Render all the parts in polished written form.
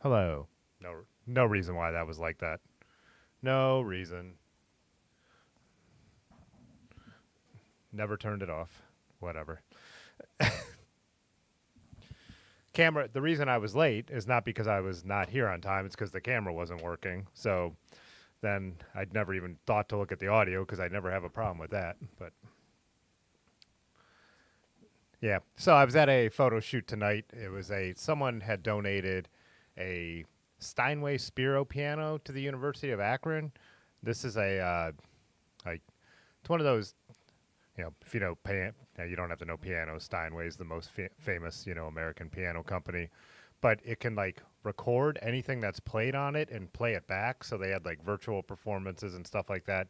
Hello. No reason why that was like that. No reason. Never turned it off. Whatever. Camera. The reason I was late is not because I was not here on time. It's because the camera wasn't working. So then I'd never even thought to look at the audio because I never have a problem with that. But yeah. So I was at a photo shoot tonight. It was someone had donated a Steinway Spiro piano to the University of Akron. This is like it's one of those, if you know, you don't have to know piano. Steinway is the most famous, American piano company, but it can like record anything that's played on it and play it back. So they had like virtual performances and stuff like that.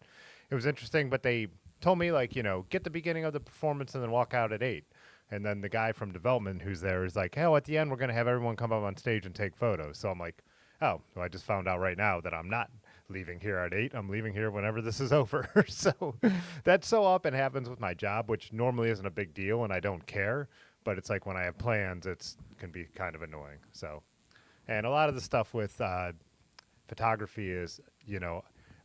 It was interesting, but they told me like, get the beginning of the performance and then walk out at 8. And then the guy from development who's there is like, at the end, we're going to have everyone come up on stage and take photos. So I'm like, oh, well, I just found out right now that I'm not leaving here at 8. I'm leaving here whenever this is over. So that so often happens with my job, which normally isn't a big deal and I don't care. But it's like when I have plans, it can be kind of annoying. So, and a lot of the stuff with photography is,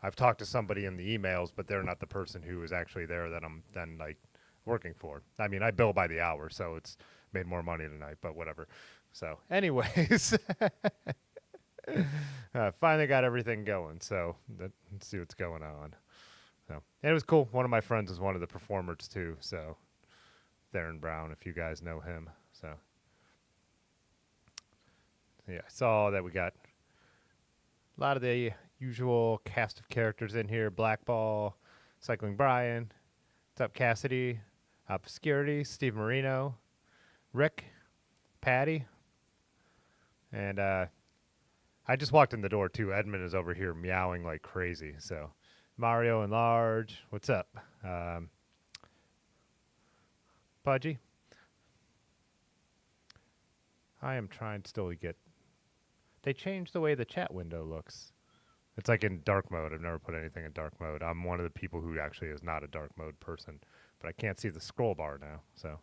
I've talked to somebody in the emails, but they're not the person who is actually there that I'm then like working for. I mean, I bill by the hour, so it's made more money tonight, but whatever. So anyways, finally got everything going. So let's see what's going on. So and it was cool. One of my friends is one of the performers too. So Theron Brown, if you guys know him. So yeah, I saw that we got a lot of the usual cast of characters in here. Blackball, Cycling Brian, what's up, Cassidy, Obscurity, Steve Marino, Rick, Patty, and I just walked in the door too. Edmund is over here meowing like crazy. So Mario and Large, what's up? Pudgy. I am trying still to get. They changed the way the chat window looks. It's like in dark mode. I've never put anything in dark mode. I'm one of the people who actually is not a dark mode person, but I can't see the scroll bar now. So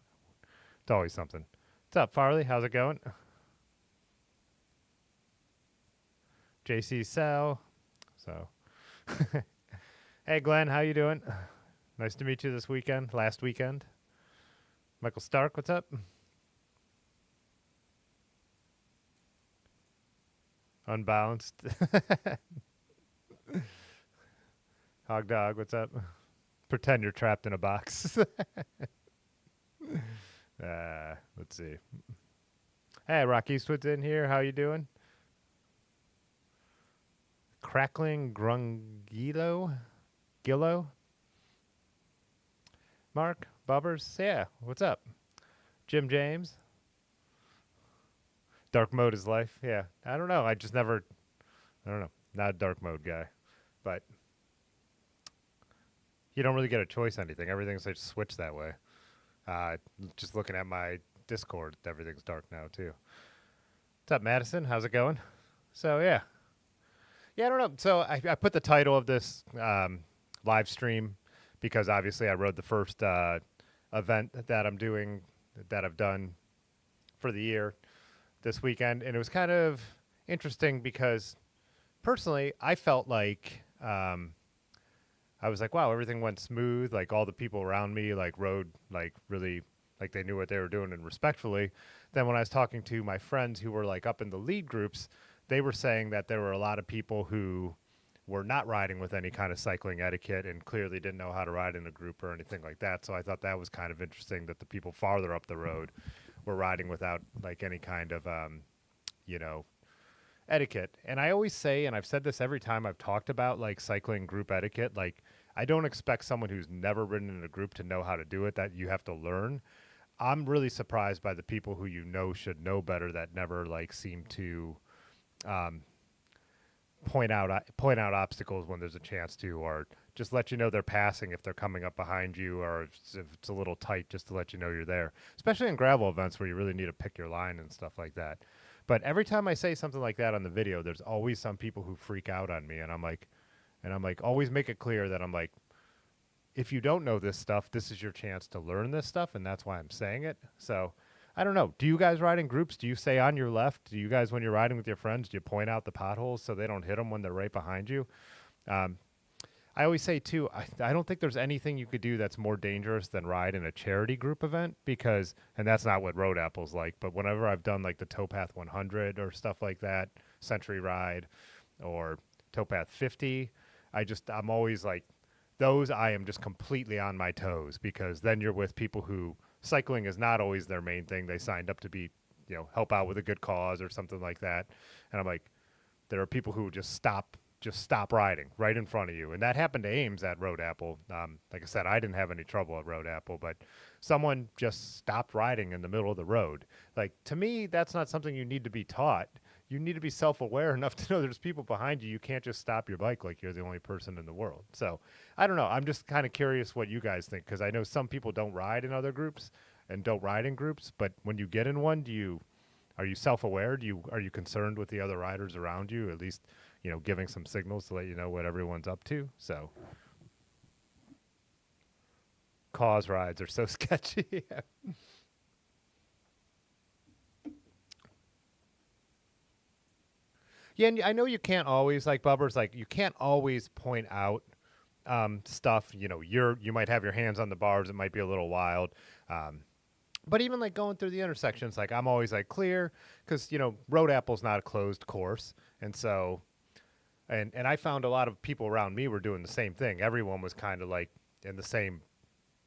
it's always something. What's up, Farley? How's it going? JC Sal. So, hey, Glenn, how you doing? Nice to meet you this weekend, last weekend. Michael Stark, what's up? Unbalanced. Hog Dog, what's up? Pretend you're trapped in a box. Let's see. Hey, Rock Eastwood's in here. How you doing? Crackling Grungilo? Gillo? Mark? Bubbers? Yeah, what's up? Jim James? Dark mode is life. Yeah, I don't know. I don't know. Not a dark mode guy. But you don't really get a choice anything. Everything's like switched that way. Just looking at my Discord, everything's dark now too. What's up, Madison? How's it going? So yeah. Yeah, I don't know. So I put the title of this live stream because obviously I rode the first event that I'm doing, that I've done for the year this weekend. And it was kind of interesting because personally, I felt like I was like, wow, everything went smooth. Like all the people around me like rode like really like they knew what they were doing and respectfully. Then when I was talking to my friends who were like up in the lead groups, they were saying that there were a lot of people who were not riding with any kind of cycling etiquette and clearly didn't know how to ride in a group or anything like that. So I thought that was kind of interesting that the people farther up the road were riding without like any kind of, etiquette. And I always say, and I've said this every time I've talked about like cycling group etiquette, like I don't expect someone who's never ridden in a group to know how to do it, that you have to learn. I'm really surprised by the people who should know better that never like seem to point out obstacles when there's a chance to, or just let you know they're passing if they're coming up behind you, or if it's a little tight, just to let you know you're there. Especially in gravel events where you really need to pick your line and stuff like that. But every time I say something like that on the video, there's always some people who freak out on me, and I'm like, always make it clear that I'm like, if you don't know this stuff, this is your chance to learn this stuff, and that's why I'm saying it. So I don't know. Do you guys ride in groups? Do you stay on your left? Do you guys, when you're riding with your friends, do you point out the potholes so they don't hit them when they're right behind you? Um, I always say too, I don't think there's anything you could do that's more dangerous than ride in a charity group event because, and that's not what Road Apple's like, but whenever I've done like the Towpath 100 or stuff like that, Century Ride or Towpath 50, I'm always like, those I am just completely on my toes because then you're with people who cycling is not always their main thing. They signed up to be, help out with a good cause or something like that. And I'm like, there are people who just stop riding right in front of you. And that happened to Ames at Road Apple. Like I said, I didn't have any trouble at Road Apple, but someone just stopped riding in the middle of the road. Like, to me, that's not something you need to be taught. You need to be self-aware enough to know there's people behind you. You can't just stop your bike like you're the only person in the world. So I don't know. I'm just kind of curious what you guys think, because I know some people don't ride in other groups and don't ride in groups. But when you get in one, are you self-aware? Are you concerned with the other riders around you? At least, giving some signals to let you know what everyone's up to. So cause rides are so sketchy. Yeah, and I know you can't always, like Bubber's, like you can't always point out stuff. You might have your hands on the bars. It might be a little wild. But even like going through the intersections, like I'm always like clear because, Road Apple's not a closed course. And so, and I found a lot of people around me were doing the same thing. Everyone was kind of like in the same,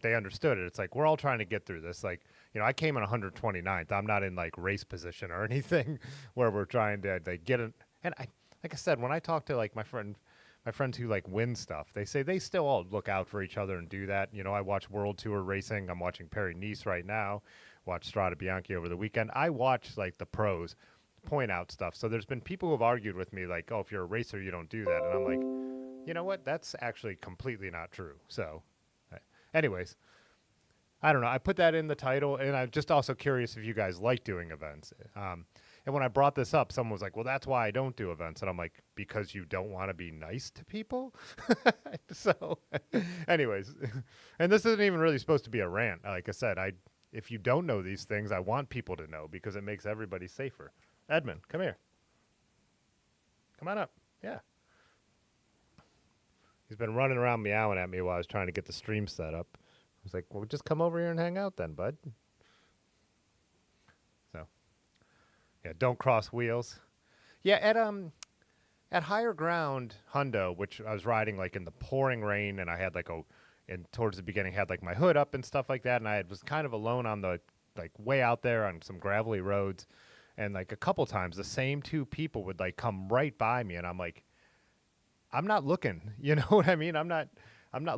they understood it. It's like, we're all trying to get through this. Like, I came in 129th. I'm not in like race position or anything where we're trying to like get it. And like I said, when I talk to like my friends who like win stuff, they say they still all look out for each other and do that. I watch World Tour racing. I'm watching Paris-Nice right now. Watch Strade Bianche over the weekend. I watch like the pros point out stuff. So there's been people who have argued with me like, oh, if you're a racer, you don't do that. And I'm like, you know what? That's actually completely not true. So anyways, I don't know. I put that in the title, and I'm just also curious if you guys like doing events. And when I brought this up, someone was like, well, that's why I don't do events. And I'm like, because you don't want to be nice to people? So anyways, and this isn't even really supposed to be a rant. Like I said, if you don't know these things, I want people to know because it makes everybody safer. Edmund, come here. Come on up. Yeah. He's been running around meowing at me while I was trying to get the stream set up. I was like, well, just come over here and hang out then, bud. So, yeah, don't cross wheels. Yeah, at Higher Ground Hundo, which I was riding like in the pouring rain, and I had like and towards the beginning had like my hood up and stuff like that, and I was kind of alone on the like way out there on some gravelly roads, and like a couple times the same two people would like come right by me, and I'm like, I'm not looking, you know what I mean? I'm not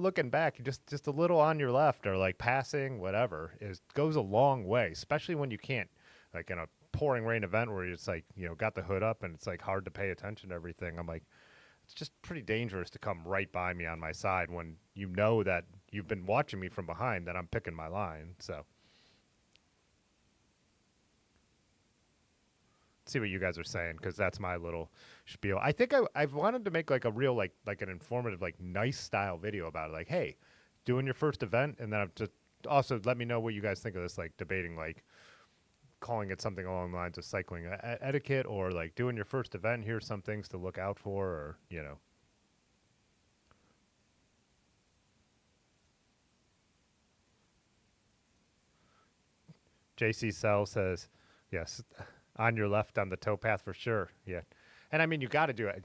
looking back. Just a little on your left or like passing, whatever, goes a long way, especially when you can't, like in a pouring rain event where it's like, got the hood up and it's like hard to pay attention to everything. I'm like, it's just pretty dangerous to come right by me on my side when you know that you've been watching me from behind, that I'm picking my line. So see what you guys are saying, because that's my little spiel. I think I've wanted to make like a real like an informative, like nice style video about it. Like, hey, doing your first event, and then I've just also let me know what you guys think of this, like debating like calling it something along the lines of cycling etiquette, or like doing your first event, here's some things to look out for, or JC Cell says, yes, on your left on the towpath for sure. Yeah. And I mean, you got to do it,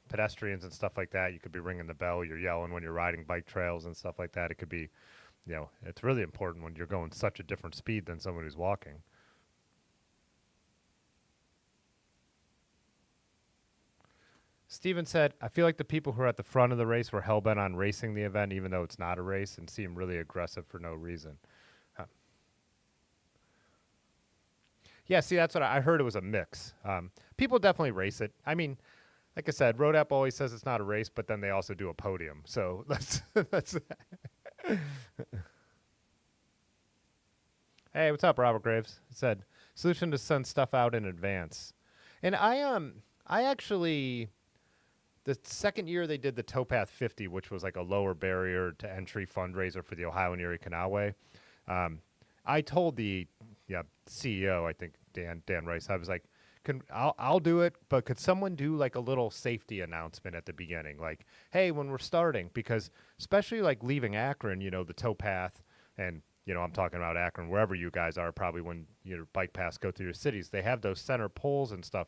pedestrians and stuff like that. You could be ringing the bell. You're yelling when you're riding bike trails and stuff like that. It could be, it's really important when you're going such a different speed than someone who's walking. Steven said, I feel like the people who are at the front of the race were hell-bent on racing the event, even though it's not a race, and seem really aggressive for no reason. Yeah, see, that's what I heard. It was a mix. People definitely race it. I mean, like I said, Road App always says it's not a race, but then they also do a podium. So that's Hey, what's up, Robert Graves? He said, solution to send stuff out in advance. And I actually, the second year they did the Towpath 50, which was like a lower barrier to entry fundraiser for the Ohio and Erie Canalway, I told the yeah, CEO, I think Dan Rice. I was like, I'll do it, but could someone do like a little safety announcement at the beginning, like, hey, when we're starting, because especially like leaving Akron, the towpath, and I'm talking about Akron, wherever you guys are, probably when your bike paths go through your cities, they have those center poles and stuff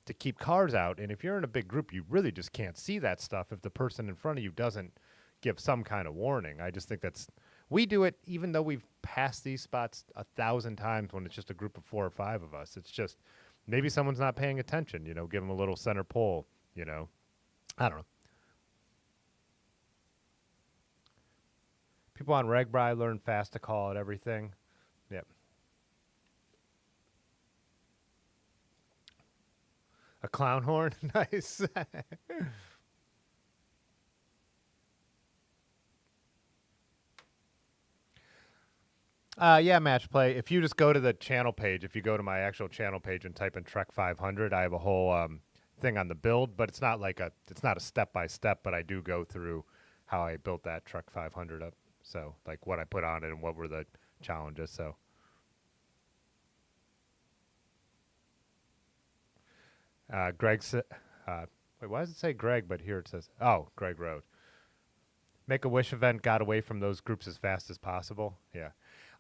to keep cars out, and if you're in a big group, you really just can't see that stuff if the person in front of you doesn't give some kind of warning. I just think we do it even though we've passed these spots 1,000 times when it's just a group of 4 or 5 of us. It's just maybe someone's not paying attention, give them a little center pole, I don't know. People on RegBri learn fast to call it everything. Yep. A clown horn? Nice. Yeah, match play. If you just go to the channel page, if you go to my actual channel page and type in Trek 500, I have a whole thing on the build, but it's not a step by step, but I do go through how I built that Trek 500 up. So like what I put on it and what were the challenges. So Greg said, wait, why does it say Greg? But here it says, oh, Greg Road. Make a Wish event got away from those groups as fast as possible. Yeah.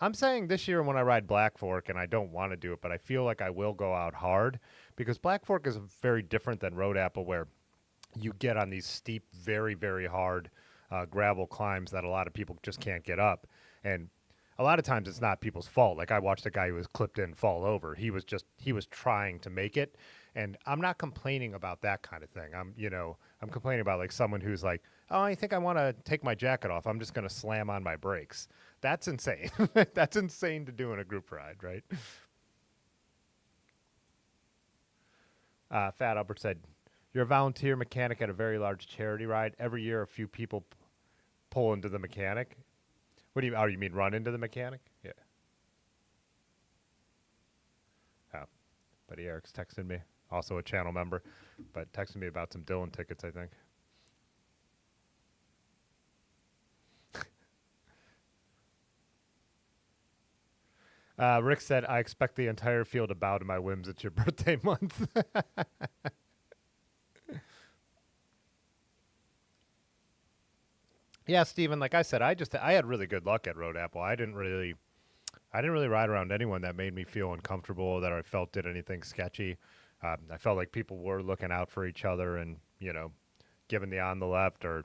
I'm saying this year when I ride Black Fork, and I don't want to do it, but I feel like I will go out hard because Black Fork is very different than Road Apple, where you get on these steep, very, very hard gravel climbs that a lot of people just can't get up. And a lot of times it's not people's fault. Like I watched a guy who was clipped in fall over. He was trying to make it. And I'm not complaining about that kind of thing. I'm complaining about like someone who's like, oh, I think I want to take my jacket off. I'm just going to slam on my brakes. That's insane. That's insane to do in a group ride, right? Fat Albert said, you're a volunteer mechanic at a very large charity ride. Every year a few people pull into the mechanic. What do you, oh, you mean run into the mechanic? Yeah. Oh, buddy Eric's texting me. Also a channel member, but texted me about some Dylan tickets, I think. Rick said, I expect the entire field to bow to my whims. It's your birthday month. Yeah, Steven, like I said, I had really good luck at Road Apple. I didn't really ride around anyone that made me feel uncomfortable, that I felt did anything sketchy. I felt like people were looking out for each other and, giving the on the left. Or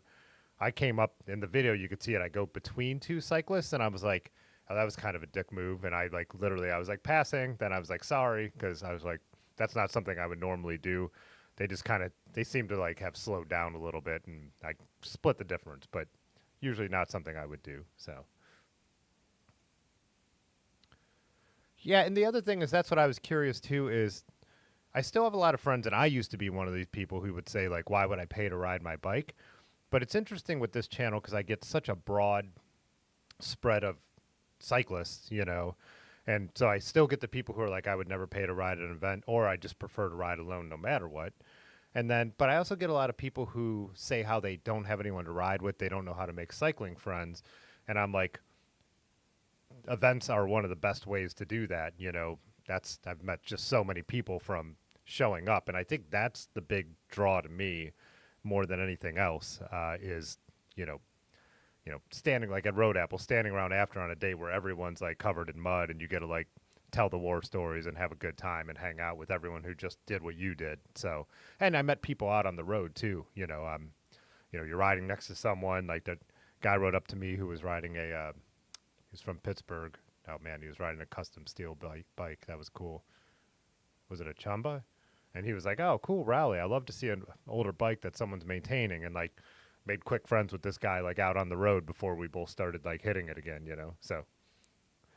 I came up in the video, you could see it. I go between 2 cyclists and I was like, oh, that was kind of a dick move. And I was like passing. Then I was like, sorry. Cause I was like, that's not something I would normally do. They seemed to like have slowed down a little bit and I split the difference, but usually not something I would do. So. Yeah. And the other thing is that's what I was curious too is I still have a lot of friends, and I used to be one of these people who would say, like, why would I pay to ride my bike? But it's interesting with this channel because I get such a broad spread of cyclists, and so I still get the people who are like, I would never pay to ride at an event, or I just prefer to ride alone no matter what. And then, but I also get a lot of people who say how they don't have anyone to ride with, they don't know how to make cycling friends, and I'm like, events are one of the best ways to do that, I've met just so many people from showing up, and I think that's the big draw to me more than anything else is standing like at Road Apple, standing around after on a day where everyone's like covered in mud and you get to like tell the war stories and have a good time and hang out with everyone who just did what you did. So, and I met people out on the road too. You're riding next to someone, like the guy rode up to me who was riding he's from Pittsburgh. Oh man, he was riding a custom steel bike. That was cool. Was it a Chamba? And he was like, oh, cool rally. I love to see an older bike that someone's maintaining, and like made quick friends with this guy like out on the road before we both started like hitting it again, So,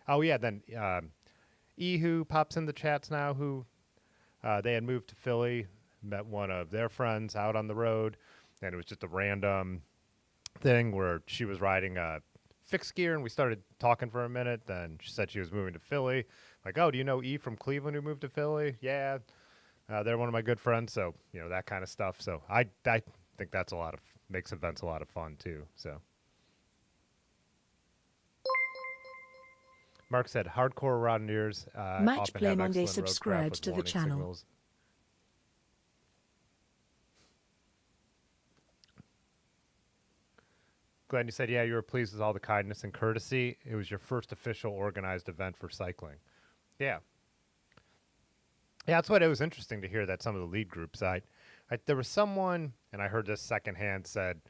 oh yeah, then Ehu pops in the chats now who they had moved to Philly, met one of their friends out on the road, and it was just a random thing where she was riding fixed gear, and we started talking for a minute. Then she said she was moving to Philly. Like, oh, do you know E from Cleveland who moved to Philly? Yeah, they're one of my good friends. So that kind of stuff. So I think that's makes events a lot of fun too. So Mark said hardcore rounder Match often Play have Monday excellent road craft subscribed with to the warning channel. signals. Glenn, you said, yeah, you were pleased with all the kindness and courtesy. It was your first official organized event for cycling. Yeah. Yeah, that's what it was interesting to hear that some of the lead groups, there was someone, and I heard this secondhand, said,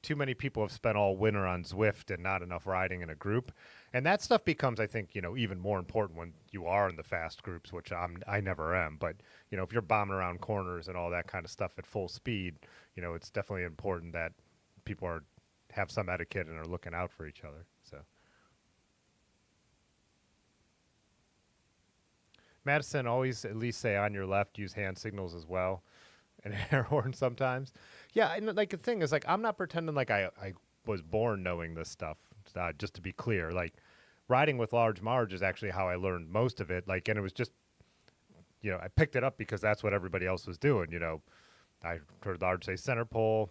too many people have spent all winter on Zwift and not enough riding in a group. And that stuff becomes, I think, even more important when you are in the fast groups, which I never am. But, if you're bombing around corners and all that kind of stuff at full speed, it's definitely important that people have some etiquette and are looking out for each other. So, Madison, always at least say on your left, use hand signals as well, and air horn sometimes. Yeah, and like the thing is, like, I'm not pretending like I was born knowing this stuff. Just to be clear, like riding with large Marge is actually how I learned most of it. Like, and it was just, I picked it up because that's what everybody else was doing. I heard Large say center pole.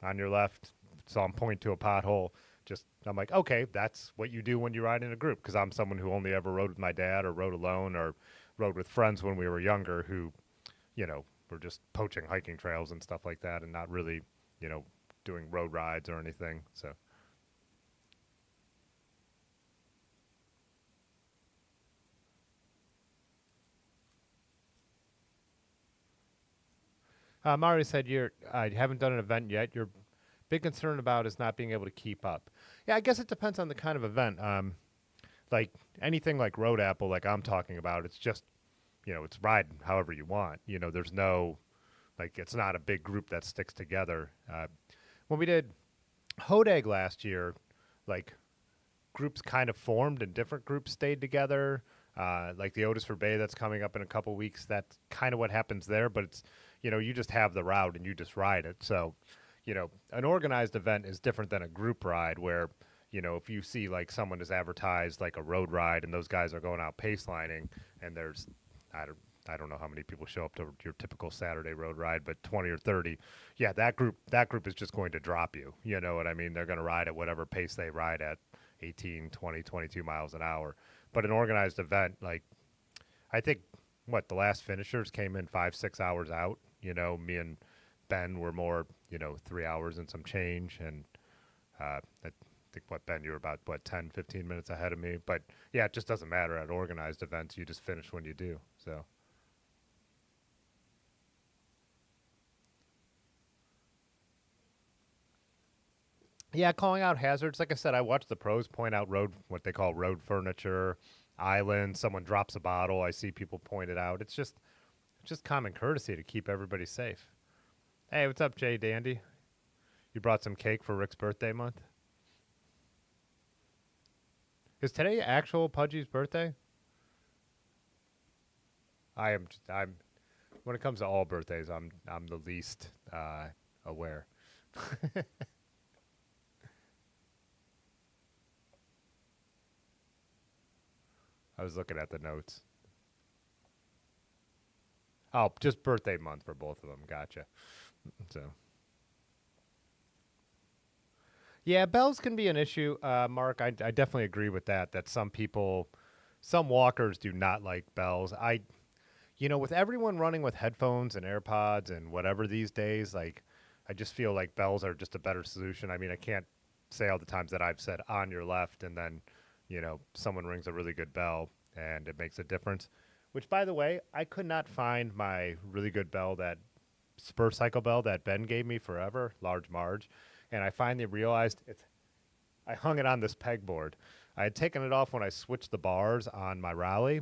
On your left, saw him point to a pothole. I'm like, okay, that's what you do when you ride in a group, because I'm someone who only ever rode with my dad or rode alone or rode with friends when we were younger who, were just poaching hiking trails and stuff like that and not really, doing road rides or anything. So. Mari said, I haven't done an event yet. Your big concern about is not being able to keep up. Yeah, I guess it depends on the kind of event. Like anything like Road Apple, like I'm talking about, it's just, it's ride however you want. There's no, like, it's not a big group that sticks together. When we did Hodag last year, like, groups kind of formed and different groups stayed together. Like the Otis for Bay that's coming up in a couple weeks, that's kind of what happens there, but it's, you just have the route and you just ride it. So, an organized event is different than a group ride where, if you see like someone has advertised like a road ride and those guys are going out pace lining and there's, I don't know how many people show up to your typical Saturday road ride, but 20 or 30, yeah, that group is just going to drop you. You know what I mean? They're going to ride at whatever pace they ride at, 18, 20, 22 miles an hour. But an organized event, like, I think, the last finishers came in 5-6 hours out. Me and Ben were more, 3 hours and some change. And I think, Ben, you were about, 10, 15 minutes ahead of me. But, yeah, it just doesn't matter at organized events. You just finish when you do. So. Yeah, calling out hazards. Like I said, I watch the pros point out what they call road furniture, islands. Someone drops a bottle. I see people point it out. It's just common courtesy to keep everybody safe. Hey, what's up, Jay Dandy? You brought some cake for Rick's birthday month? Is today actual Pudgy's birthday? I'm when it comes to all birthdays, I'm the least aware. I was looking at the notes. Oh, just birthday month for both of them. Gotcha. So. Yeah, bells can be an issue, Mark. I definitely agree with that. That some walkers do not like bells. With everyone running with headphones and AirPods and whatever these days, like, I just feel like bells are just a better solution. I mean, I can't say all the times that I've said on your left and then, someone rings a really good bell and it makes a difference. Which, by the way, I could not find my really good bell, that Spur Cycle bell that Ben gave me forever, Large Marge. And I finally realized I hung it on this pegboard. I had taken it off when I switched the bars on my Raleigh.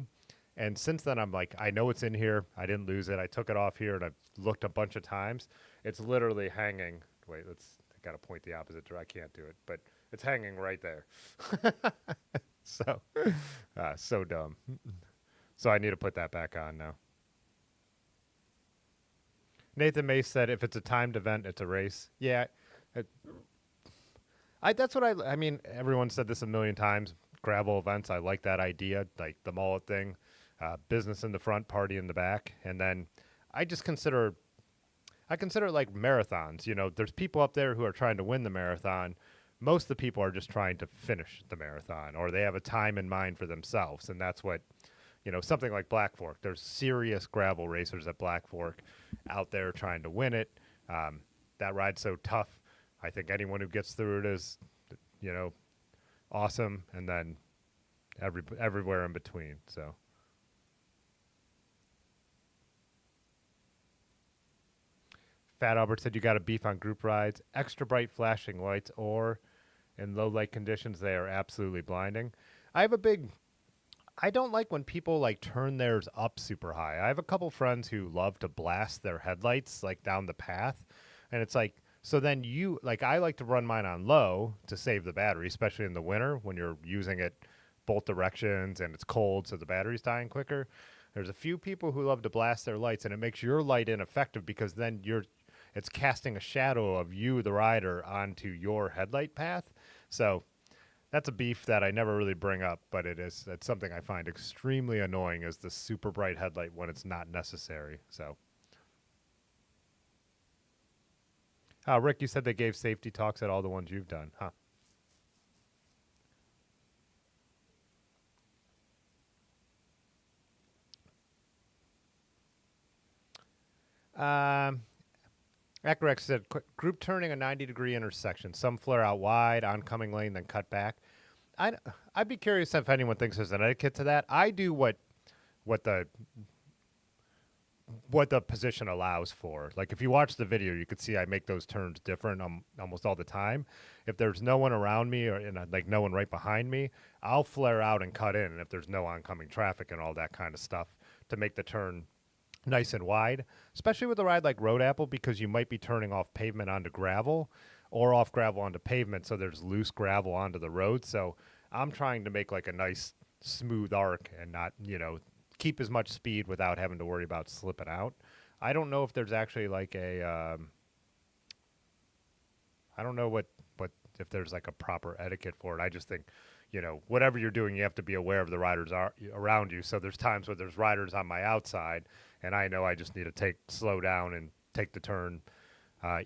And since then, I'm like, I know it's in here. I didn't lose it. I took it off here and I've looked a bunch of times. It's literally hanging. Wait, I got to point the opposite direction. I can't do it, but it's hanging right there. So dumb. So I need to put that back on now. Nathan Mace said, if it's a timed event, it's a race. Yeah. That's what I mean, everyone said this a million times. Gravel events, I like that idea, like the mullet thing, business in the front, party in the back. And then I consider it like marathons. There's people up there who are trying to win the marathon, most of the people are just trying to finish the marathon, or they have a time in mind for themselves, and that's what, something like Black Fork. There's serious gravel racers at Black Fork out there trying to win it. That ride's so tough. I think anyone who gets through it is, awesome, and then everywhere in between. So. Fat Albert said you got a beef on group rides, extra bright flashing lights, or in low light conditions, they are absolutely blinding. I don't like when people like turn theirs up super high. I have a couple friends who love to blast their headlights like down the path. And it's like, so then I like to run mine on low to save the battery, especially in the winter when you're using it both directions and it's cold, so the battery's dying quicker. There's a few people who love to blast their lights, and it makes your light ineffective because then it's casting a shadow of you, the rider, onto your headlight path. So that's a beef that I never really bring up, but it's something I find extremely annoying, is the super bright headlight when it's not necessary. So, Rick, you said they gave safety talks at all the ones you've done, huh? Acrex said, group turning a 90-degree intersection. Some flare out wide, oncoming lane, then cut back. I'd be curious if anyone thinks there's an etiquette to that. I do what the position allows for. Like, if you watch the video, you could see I make those turns different almost all the time. If there's no one around me like no one right behind me, I'll flare out and cut in. And if there's no oncoming traffic and all that kind of stuff, to make the turn nice and wide, especially with a ride like Road Apple, because you might be turning off pavement onto gravel or off gravel onto pavement, so there's loose gravel onto the road. So I'm trying to make like a nice smooth arc and not, keep as much speed without having to worry about slipping out. I don't know if there's actually like I don't know if there's like a proper etiquette for it. I just think, whatever you're doing, you have to be aware of the riders around you. So there's times where there's riders on my outside, and I know I just need to slow down and take the turn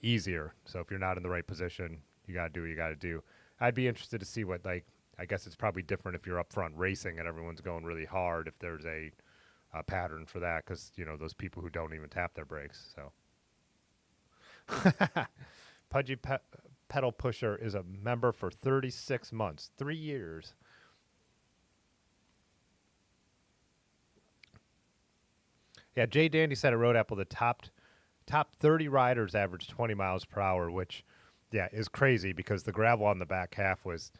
easier. So if you're not in the right position, you got to do what you got to do. I'd be interested to see what, like, I guess it's probably different if you're up front racing and everyone's going really hard, if there's a pattern for that, because, those people who don't even tap their brakes. So Pudgy Pedal Pusher is a member for 36 months, 3 years. Yeah, Jay Dandy said at Road Apple the top 30 riders averaged 20 miles per hour, which, yeah, is crazy because the gravel on the back half was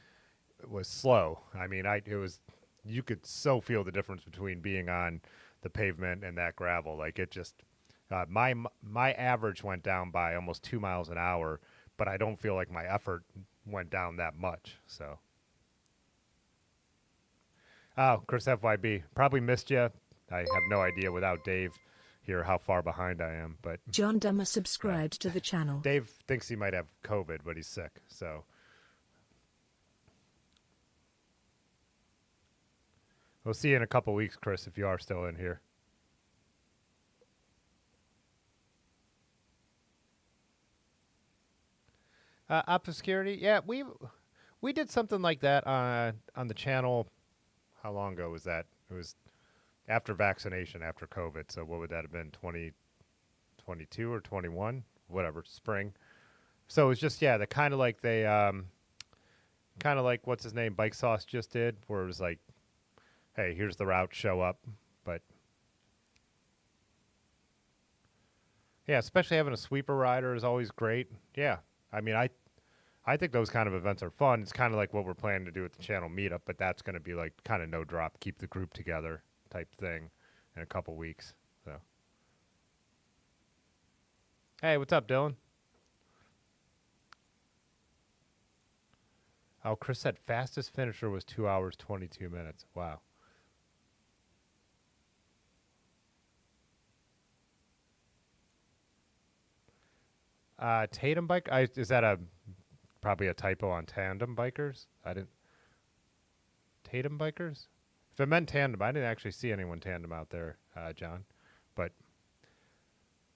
slow. I mean, you could so feel the difference between being on the pavement and that gravel. Like, it just my average went down by almost 2 miles an hour, but I don't feel like my effort went down that much. So, Chris FYB, probably missed you. I have no idea without Dave here how far behind I am, but John Dummer subscribed to the channel. Dave thinks he might have COVID, but he's sick. So we'll see you in a couple weeks, Chris, if you are still in here. Obscurity, yeah, we did something like that on the channel. How long ago was that? It was after vaccination, after COVID. So what would that have been? 2022 or 21? Whatever, spring. So it was just, yeah, the kind of like what's his name, Bike Sauce just did, where it was like, hey, here's the route, show up. But yeah, especially having a sweeper rider is always great. Yeah, I mean, I think those kind of events are fun. It's kind of like what we're planning to do at the channel meetup, but that's going to be like kind of no drop, keep the group together type thing in a couple weeks. So, hey, what's up, Dylan? Oh, Chris said fastest finisher was 2 hours, 22 minutes. Wow. Tatum bike? Is that probably a typo on tandem bikers? Tatum bikers? If it meant tandem, I didn't actually see anyone tandem out there, John. But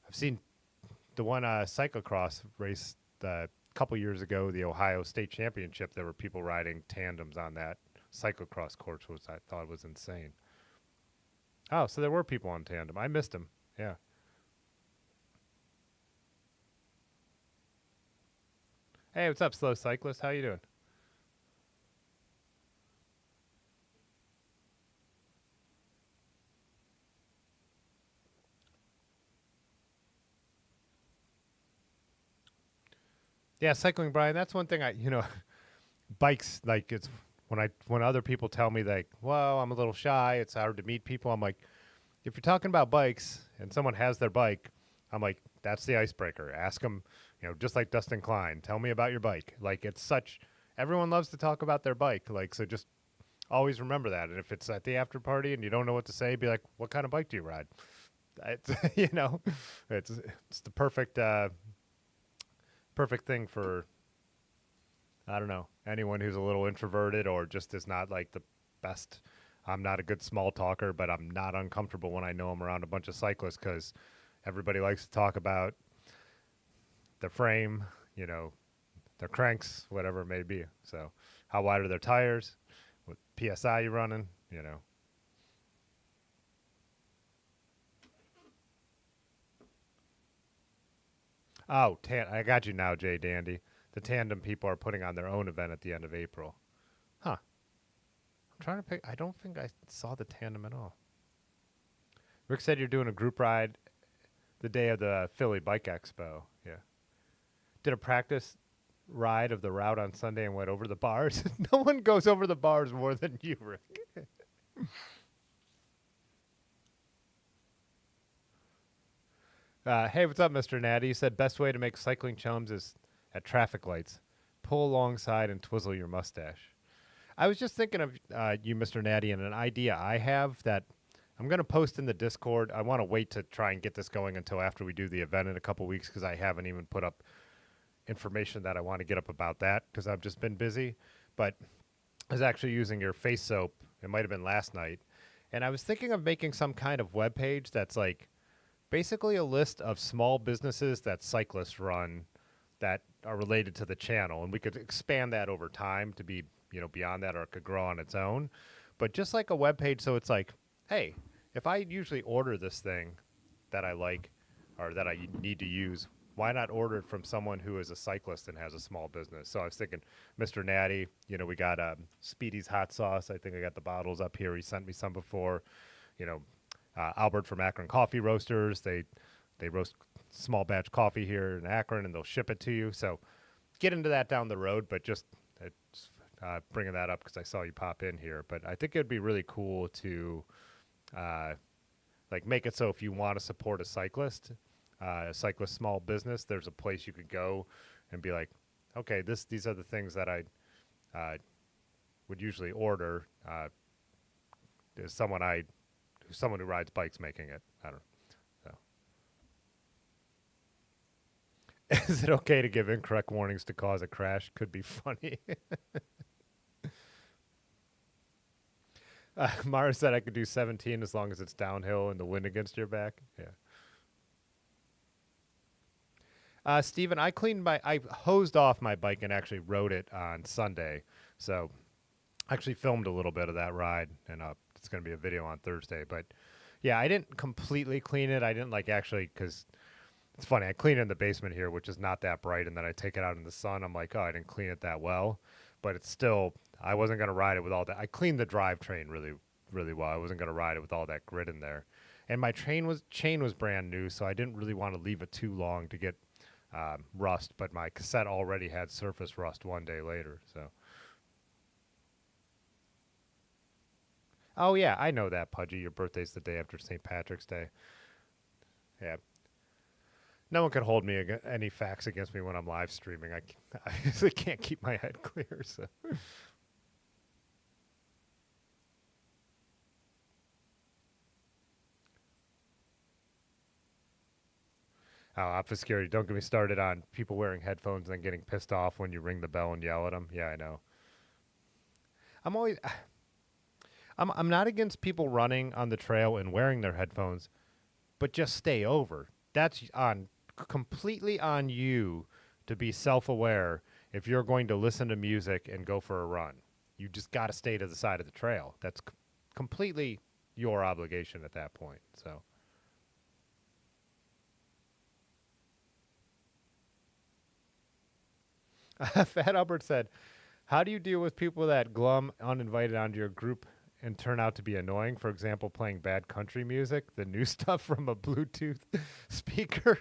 I've seen the one cyclocross race, the couple years ago, the Ohio State Championship, there were people riding tandems on that cyclocross course, which I thought was insane. Oh, so there were people on tandem. I missed them. Yeah. Hey, what's up, slow cyclist? How you doing? Yeah, cycling, Brian. That's one thing bikes. Like it's when other people tell me like, well, I'm a little shy. It's hard to meet people. I'm like, if you're talking about bikes and someone has their bike, I'm like, that's the icebreaker. Ask them, just like Dustin Klein, tell me about your bike. Like everyone loves to talk about their bike. Like, so just always remember that. And if it's at the after party and you don't know what to say, be like, what kind of bike do you ride? It's, it's the perfect thing for, I don't know, anyone who's a little introverted or just is not like the best. I'm not a good small talker, but I'm not uncomfortable when I know I'm around a bunch of cyclists because everybody likes to talk about their frame, their cranks, whatever it may be. So how wide are their tires? What PSI you running? Oh, I got you now, Jay Dandy. The tandem people are putting on their own event at the end of April. Huh. I'm trying to pick. I don't think I saw the tandem at all. Rick said you're doing a group ride the day of the Philly Bike Expo. Yeah. Did a practice ride of the route on Sunday and went over the bars. No one goes over the bars more than you, Rick. Hey, what's up, Mr. Natty? You said best way to make cycling chums is at traffic lights. Pull alongside and twizzle your mustache. I was just thinking of you, Mr. Natty, and an idea I have that I'm going to post in the Discord. I want to wait to try and get this going until after we do the event in a couple weeks because I haven't even put up information that I want to get up about that because I've just been busy. But I was actually using your face soap. It might have been last night. And I was thinking of making some kind of web page that's like basically a list of small businesses that cyclists run that are related to the channel. And we could expand that over time to be, beyond that, or it could grow on its own. But just like a web page, so it's like, hey, if I usually order this thing that I like or that I need to use, why not order it from someone who is a cyclist and has a small business? So I was thinking, Mr. Natty, we got Speedy's hot sauce. I think I got the bottles up here. He sent me some before. Albert from Akron Coffee Roasters. They roast small batch coffee here in Akron, and they'll ship it to you. So get into that down the road, but just bringing that up because I saw you pop in here. But I think it'd be really cool to make it so if you want to support a cyclist small business, there's a place you could go and be like, okay, these are the things that I would usually order. There's someone who rides bikes making it. I don't know. So. Is it okay to give incorrect warnings to cause a crash? Could be funny. Mara said I could do 17 as long as it's downhill and the wind against your back. Yeah. Steven, I hosed off my bike and actually rode it on Sunday. So I actually filmed a little bit of that ride, and it's going to be a video on Thursday. But yeah, I didn't completely clean it. I didn't because it's funny. I clean it in the basement here, which is not that bright, and then I take it out in the sun. I'm like, oh, I didn't clean it that well. But it's still, I wasn't going to ride it with all that. I cleaned the drivetrain really, really well. I wasn't going to ride it with all that grit in there. And my chain was brand new, so I didn't really want to leave it too long to get rust. But my cassette already had surface rust one day later. So. Oh, yeah, I know that, Pudgy. Your birthday's the day after St. Patrick's Day. Yeah. No one can hold me any facts against me when I'm live streaming. I obviously can't keep my head clear. So. Oh, obfuscurity. Don't get me started on people wearing headphones and then getting pissed off when you ring the bell and yell at them. Yeah, I know. I'm not against people running on the trail and wearing their headphones, but just stay over. That's completely on you to be self-aware if you're going to listen to music and go for a run. You just got to stay to the side of the trail. That's completely your obligation at that point. So. Fat Albert said, how do you deal with people that glum uninvited onto your group and turn out to be annoying? For example, playing bad country music, the new stuff from a Bluetooth speaker.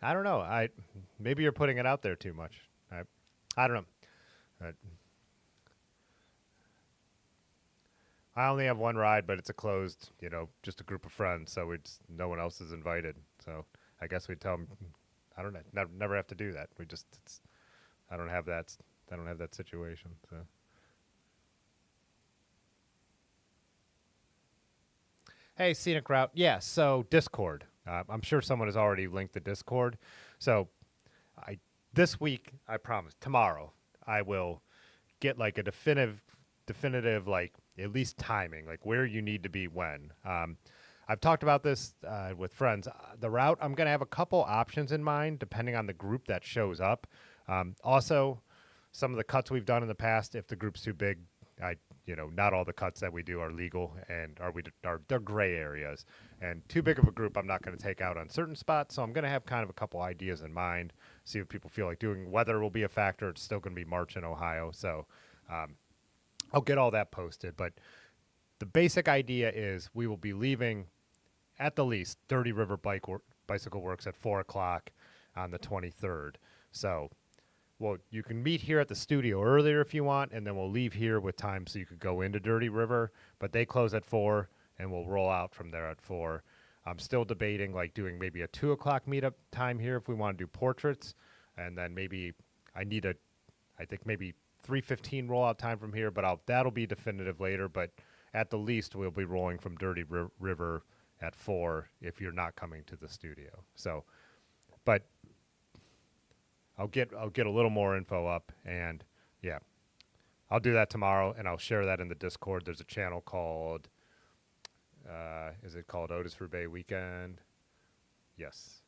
I don't know. Maybe you're putting it out there too much. I don't know. I only have one ride, but it's a closed, just a group of friends, so no one else is invited. So I guess we tell them, I don't know, never have to do that. I don't have that situation. So. Hey, Scenic Route. Yeah, so Discord. I'm sure someone has already linked the Discord. So this week, I promise, tomorrow, I will get like a definitive like at least timing, like where you need to be when. I've talked about this with friends. The route, I'm going to have a couple options in mind depending on the group that shows up. Also, some of the cuts we've done in the past, if the group's too big, not all the cuts that we do are legal and they're gray areas. And too big of a group, I'm not going to take out on certain spots. So I'm going to have kind of a couple ideas in mind, see what people feel like doing. Weather will be a factor. It's still going to be March in Ohio. So I'll get all that posted. But the basic idea is we will be leaving at the least Dirty River Bicycle Works at 4 o'clock on the 23rd. So you can meet here at the studio earlier if you want, and then we'll leave here with time so you could go into Dirty River. But they close at 4, and we'll roll out from there at 4. I'm still debating like doing maybe a 2 o'clock meetup time here if we want to do portraits, and then maybe I think maybe 3:15 rollout time from here, but that'll be definitive later. But at the least, we'll be rolling from Dirty River at 4 if you're not coming to the studio. So, but I'll get a little more info up, and yeah, I'll do that tomorrow, and I'll share that in the Discord. There's a channel called, is it called Otis for Bay Weekend? Yes.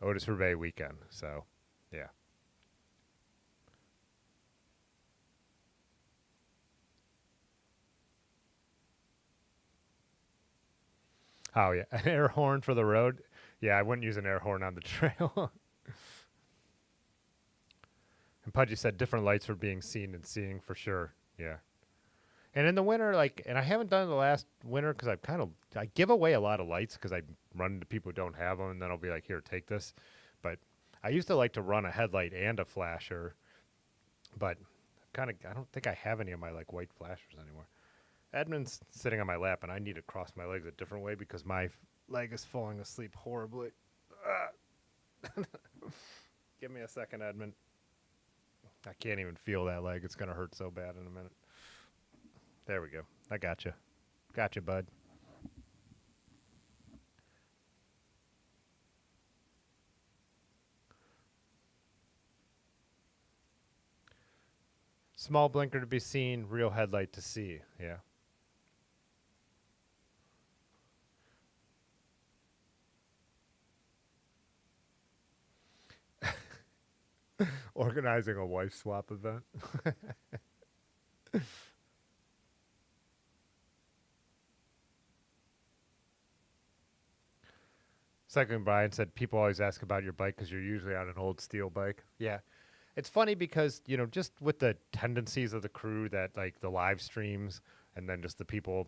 Otis for Bay Weekend. So, yeah. Oh, yeah. An air horn for the road. Yeah, I wouldn't use an air horn on the trail. And Pudgy said different lights for being seen and seeing for sure. Yeah. And in the winter, and I haven't done it the last winter because I give away a lot of lights because I run into people who don't have them, and then I'll be like, here, take this. But I used to like to run a headlight and a flasher, but I don't think I have any of my white flashers anymore. Edmund's sitting on my lap, and I need to cross my legs a different way because my leg is falling asleep horribly. Give me a second, Edmund. I can't even feel that leg. It's going to hurt so bad in a minute. There we go. I got you. Got you, bud. Small blinker to be seen, real headlight to see. Yeah. Organizing a wife swap event. Second, Brian said, people always ask about your bike because you're usually on an old steel bike. Yeah. It's funny because, just with the tendencies of the crew that the live streams and then just the people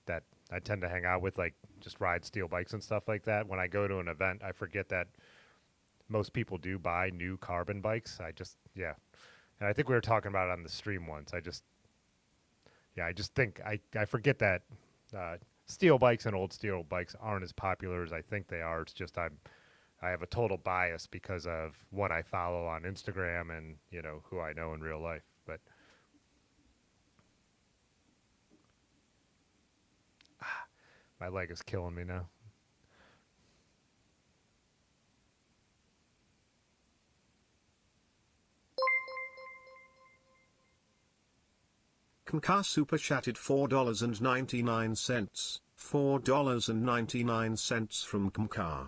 that I tend to hang out with, just ride steel bikes and stuff like that. When I go to an event, I forget that most people do buy new carbon bikes. And I think we were talking about it on the stream once. I just think I forget that steel bikes and old steel bikes aren't as popular as I think they are. It's just I have a total bias because of what I follow on Instagram and, who I know in real life. But my leg is killing me now. Kumka super chatted $4.99. $4.99 from Kumka.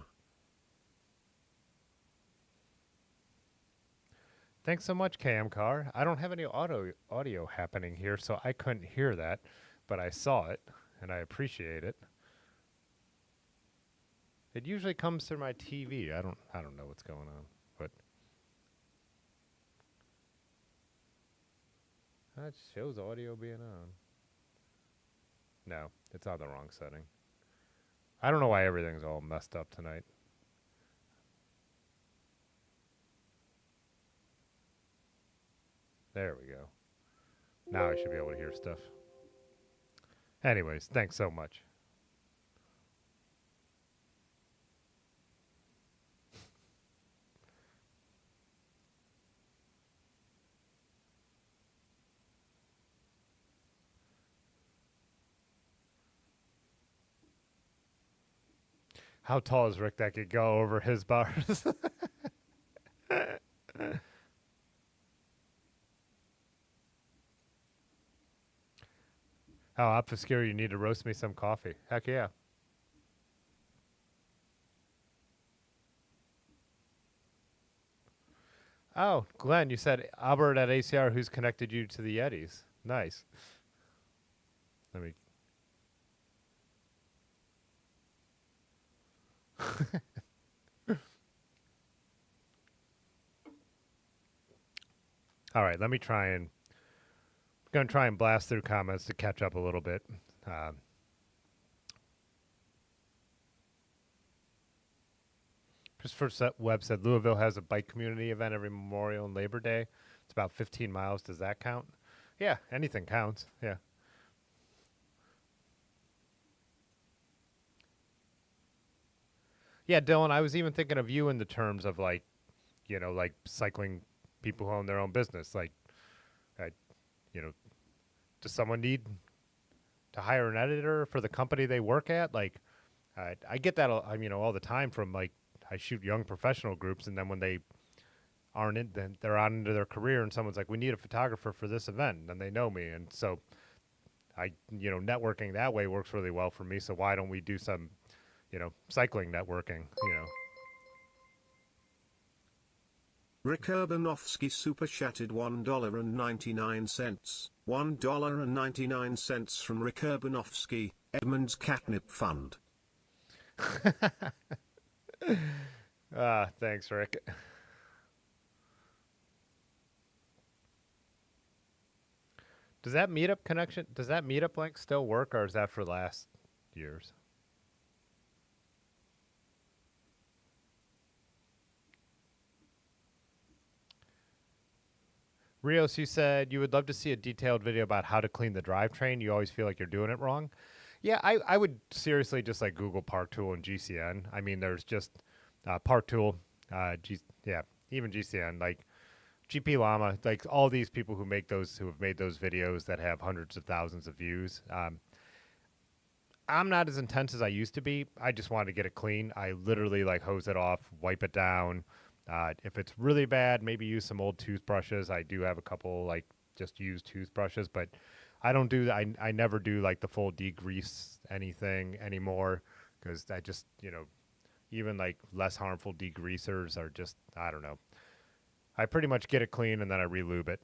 Thanks so much, KM I don't have any audio happening here, so I couldn't hear that, but I saw it, and I appreciate it. It usually comes through my TV. I don't know what's going on, but that shows audio being on. No, it's on the wrong setting. I don't know why everything's all messed up tonight. There we go. Now I should be able to hear stuff. Anyways, thanks so much. How tall is Rick that could go over his bars? Oh, Obfuscure, you need to roast me some coffee. Heck yeah. Oh, Glenn, you said Albert at ACR who's connected you to the Yetis. Nice. Let me... All right, let me try and... I'm going to try and blast through comments to catch up a little bit. Christopher Webb said Louisville has a bike community event every Memorial and Labor Day. It's about 15 miles. Does that count? Yeah, anything counts. Yeah. Yeah, Dylan, I was even thinking of you in the terms of like, you know, like cycling people who own their own business. Like, you know, does someone need to hire an editor for the company they work at? Like, I get that, you know, all the time from like, I shoot young professional groups, and then when they aren't in, then they're on into their career, and someone's like, we need a photographer for this event, and they know me, and so you know, networking that way works really well for me. So why don't we do some, you know, cycling networking, you know? Rick Urbanovsky super chatted $1.99. $1.99 from Rick Urbanovsky, Edmund's Catnip Fund. Thanks, Rick. Does that Meetup link still work, or is that for last year's? Rios, you said you would love to see a detailed video about how to clean the drivetrain. You always feel like you're doing it wrong. Yeah, I would seriously just like Google Park Tool and GCN. I mean, there's just Park Tool, even GCN, like GP Llama, like all these people who have made those videos that have hundreds of thousands of views. I'm not as intense as I used to be. I just wanted to get it clean. I literally like hose it off, wipe it down. If it's really bad, maybe use some old toothbrushes. I do have a couple like just used toothbrushes, but I don't do that. I never do like the full degrease anything anymore, because I just, you know, even like less harmful degreasers are just, I don't know. I pretty much get it clean and then I relube it.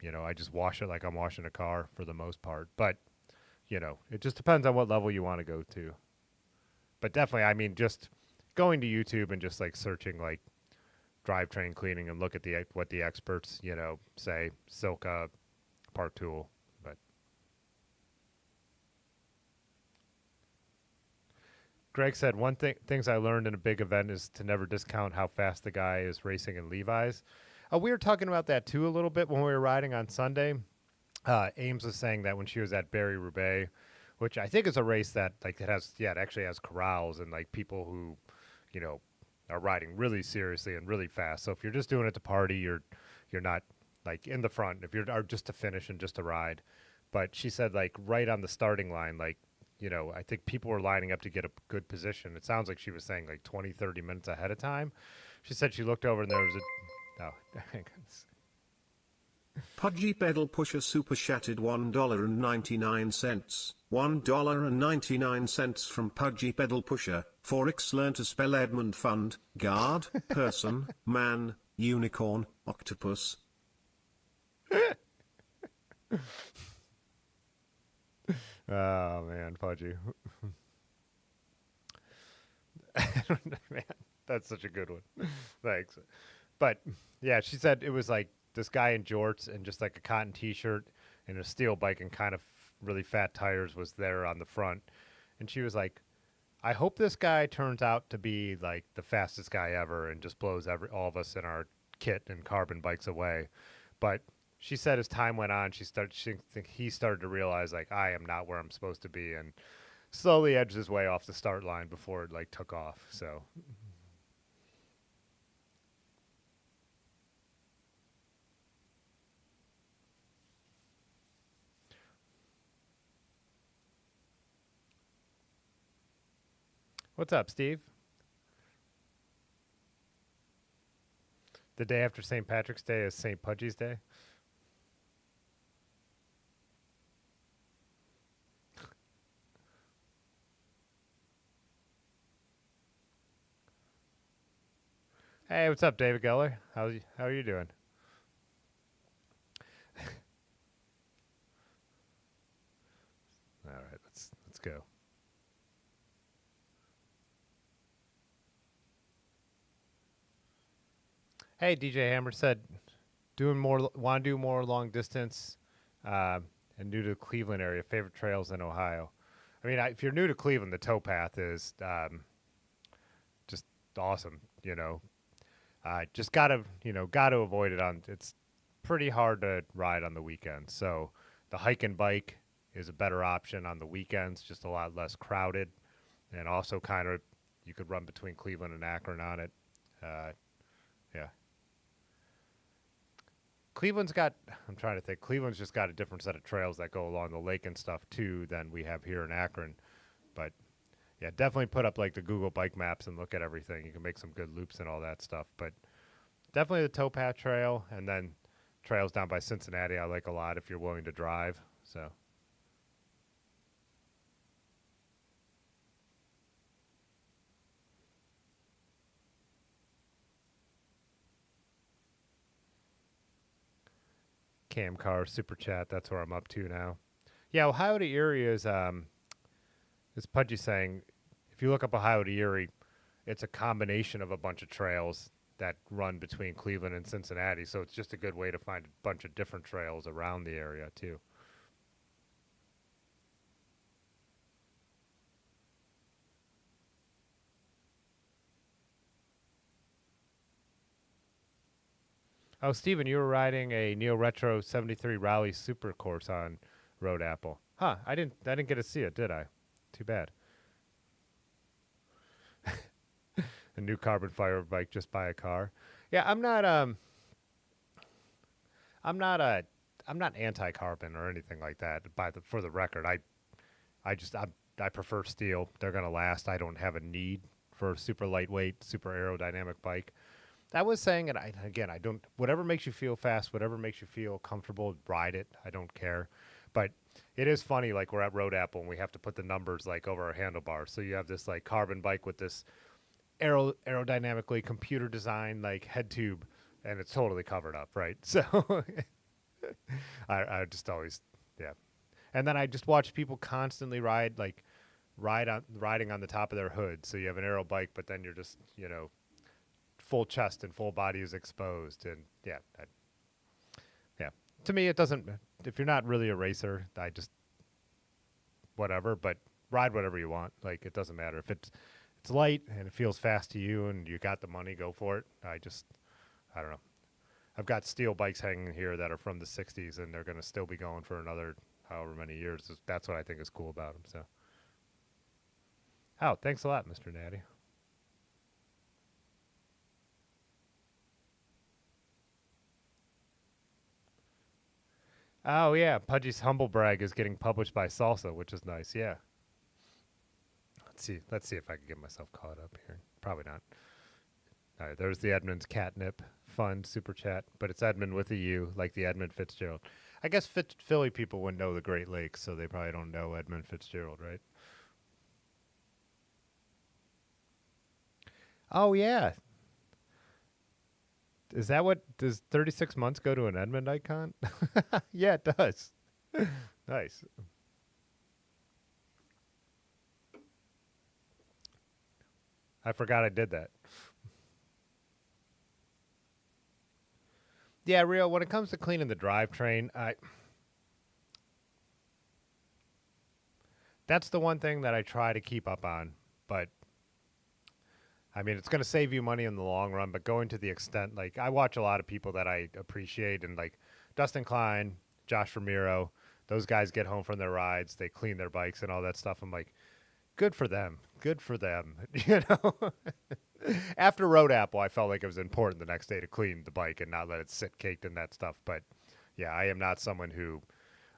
You know, I just wash it like I'm washing a car for the most part. But, you know, it just depends on what level you want to go to. But definitely, I mean, just going to YouTube and just like searching like drivetrain cleaning and look at what the experts, you know, say, Silka, Park Tool. But Greg said things I learned in a big event is to never discount how fast the guy is racing in Levi's. We were talking about that too a little bit when we were riding on Sunday. Ames was saying that when she was at Barry-Roubaix, which I think is a race that like it actually has corrals and like people who, you know, are riding really seriously and really fast. So if you're just doing it to party, you're not like in the front. If you're just to finish and just to ride. But she said like right on the starting line, like, you know, I think people were lining up to get a good position. It sounds like she was saying like 20, 30 minutes ahead of time. She said she looked over and there was a... Oh, thanks. Pudgy pedal pusher super chatted $1.99. $1.99 from Pudgy pedal pusher. 4x learn to spell Edmund Fund. Guard, person, man, unicorn, octopus. Oh man, Pudgy. Man, that's such a good one. Thanks. But yeah, she said it was like this guy in jorts and just like a cotton t-shirt and a steel bike and kind of really fat tires was there on the front. And she was like, I hope this guy turns out to be like the fastest guy ever and just blows all of us in our kit and carbon bikes away. But she said as time went on, he started to realize like I am not where I'm supposed to be, and slowly edged his way off the start line before it like took off. So what's up, Steve? The day after St. Patrick's Day is St. Pudgy's Day. Hey, what's up, David Geller? How are you doing? All right, let's go. Hey, DJ Hammer said, want to do more long distance, and new to the Cleveland area. Favorite trails in Ohio. I mean, if you're new to Cleveland, the towpath is just awesome. You know, just gotta avoid it it's pretty hard to ride on the weekends. So the hike and bike is a better option on the weekends, just a lot less crowded, and also kind of you could run between Cleveland and Akron on it. Yeah. Cleveland's just got a different set of trails that go along the lake and stuff too than we have here in Akron. But yeah, definitely put up like the Google bike maps and look at everything. You can make some good loops and all that stuff. But definitely the towpath trail, and then trails down by Cincinnati I like a lot if you're willing to drive. So Cam Car Super Chat, that's where I'm up to now. Yeah, Ohio to Erie is Pudgy saying, if you look up Ohio to Erie, it's a combination of a bunch of trails that run between Cleveland and Cincinnati. So it's just a good way to find a bunch of different trails around the area too. Oh, Steven, you were riding a Neo Retro 73 Rally Super course on Road Apple. Huh, I didn't get to see it, did I? Too bad. A new carbon fiber bike, just buy a car. Yeah, I'm not anti-carbon or anything like that. For the record, I prefer steel. They're gonna last. I don't have a need for a super lightweight, super aerodynamic bike. I was saying, and I don't. Whatever makes you feel fast, whatever makes you feel comfortable, ride it. I don't care. But it is funny, like we're at Road Apple and we have to put the numbers like over our handlebars. So you have this like carbon bike with this aerodynamically computer designed like head tube, and it's totally covered up, right? So I just always, yeah. And then I just watch people constantly riding on the top of their hood. So you have an aero bike, but then you're just, full chest and full body is exposed. And yeah, to me, it doesn't, if you're not really a racer, I just, whatever, but ride whatever you want. Like, it doesn't matter if it's light and it feels fast to you and you got the money, go for it. I don't know. I've got steel bikes hanging here that are from the 60s, and they're going to still be going for another however many years. That's what I think is cool about them. So, oh, thanks a lot, Mr. Natty. Oh yeah, Pudgy's Humble Brag is getting published by Salsa, which is nice. Yeah. Let's see if I can get myself caught up here. Probably not. All right, there's the Edmonds Catnip Fund super chat, but it's Edmund with a U, like the Edmund Fitzgerald. I guess Philly people wouldn't know the Great Lakes, so they probably don't know Edmund Fitzgerald, right? Oh yeah, is that what does 36 months go to an Edmund icon? Yeah, it does. Nice. I forgot I did that. Yeah, Rio, when it comes to cleaning the drivetrain, that's the one thing that I try to keep up on. But I mean, it's going to save you money in the long run, but going to the extent, like, I watch a lot of people that I appreciate, and like Dustin Klein, Josh Ramiro, those guys get home from their rides, they clean their bikes and all that stuff. I'm like, good for them. Good for them. You know? After Road Apple, I felt like it was important the next day to clean the bike and not let it sit caked in that stuff. But yeah, I am not someone who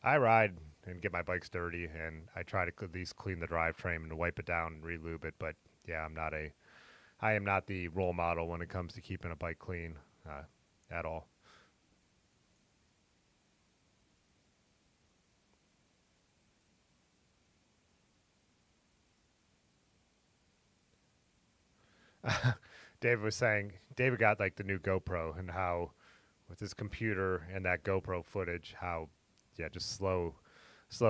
I ride and get my bikes dirty, and I try to at least clean the drivetrain and wipe it down and relube it. But yeah, I am not the role model when it comes to keeping a bike clean at all. David was saying David got like the new GoPro, and how with his computer and that GoPro footage, how just slow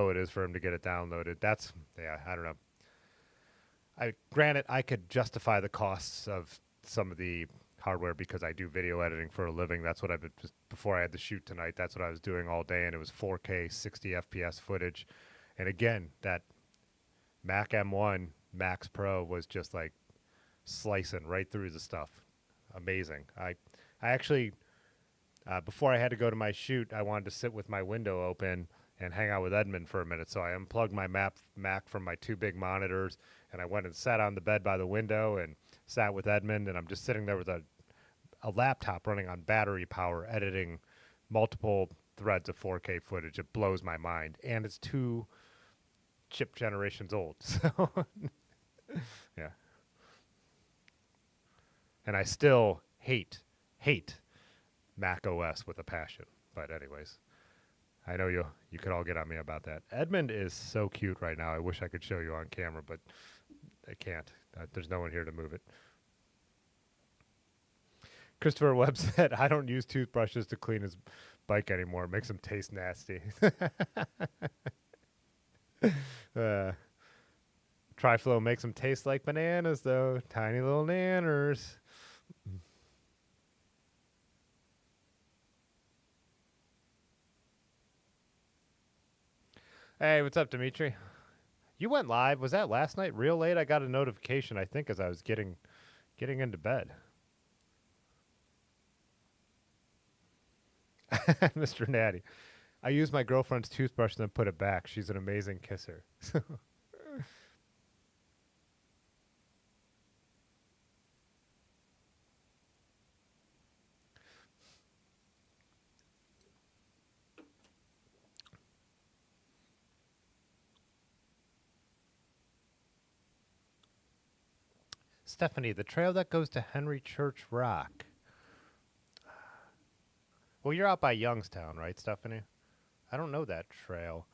it is for him to get it downloaded. That's I don't know. Granted, I could justify the costs of some of the hardware because I do video editing for a living. That's what I've been just before I had the shoot tonight. That's what I was doing all day, and it was 4K 60 FPS footage. And again, that Mac M1 Max Pro was just like slicing right through the stuff. Amazing. I actually before I had to go to my shoot, I wanted to sit with my window open and hang out with Edmund for a minute. So I unplugged my Mac from my two big monitors, and I went and sat on the bed by the window and sat with Edmund, and I'm just sitting there with a laptop running on battery power, editing multiple threads of 4K footage. It blows my mind, and it's 2 chip generations old. So yeah. And I still hate Mac OS with a passion. But anyways, I know you could all get on me about that. Edmund is so cute right now. I wish I could show you on camera, but I can't. There's no one here to move it. Christopher Webb said, I don't use toothbrushes to clean his bike anymore. It makes him taste nasty. Triflow makes them taste like bananas, though. Tiny little nanners. Hey, what's up, Dimitri? You went live. Was that last night real late? I got a notification, I think, as I was getting into bed. Mr. Natty. I used my girlfriend's toothbrush and then put it back. She's an amazing kisser. Stephanie, the trail that goes to Henry Church Rock. Well, you're out by Youngstown, right, Stephanie? I don't know that trail.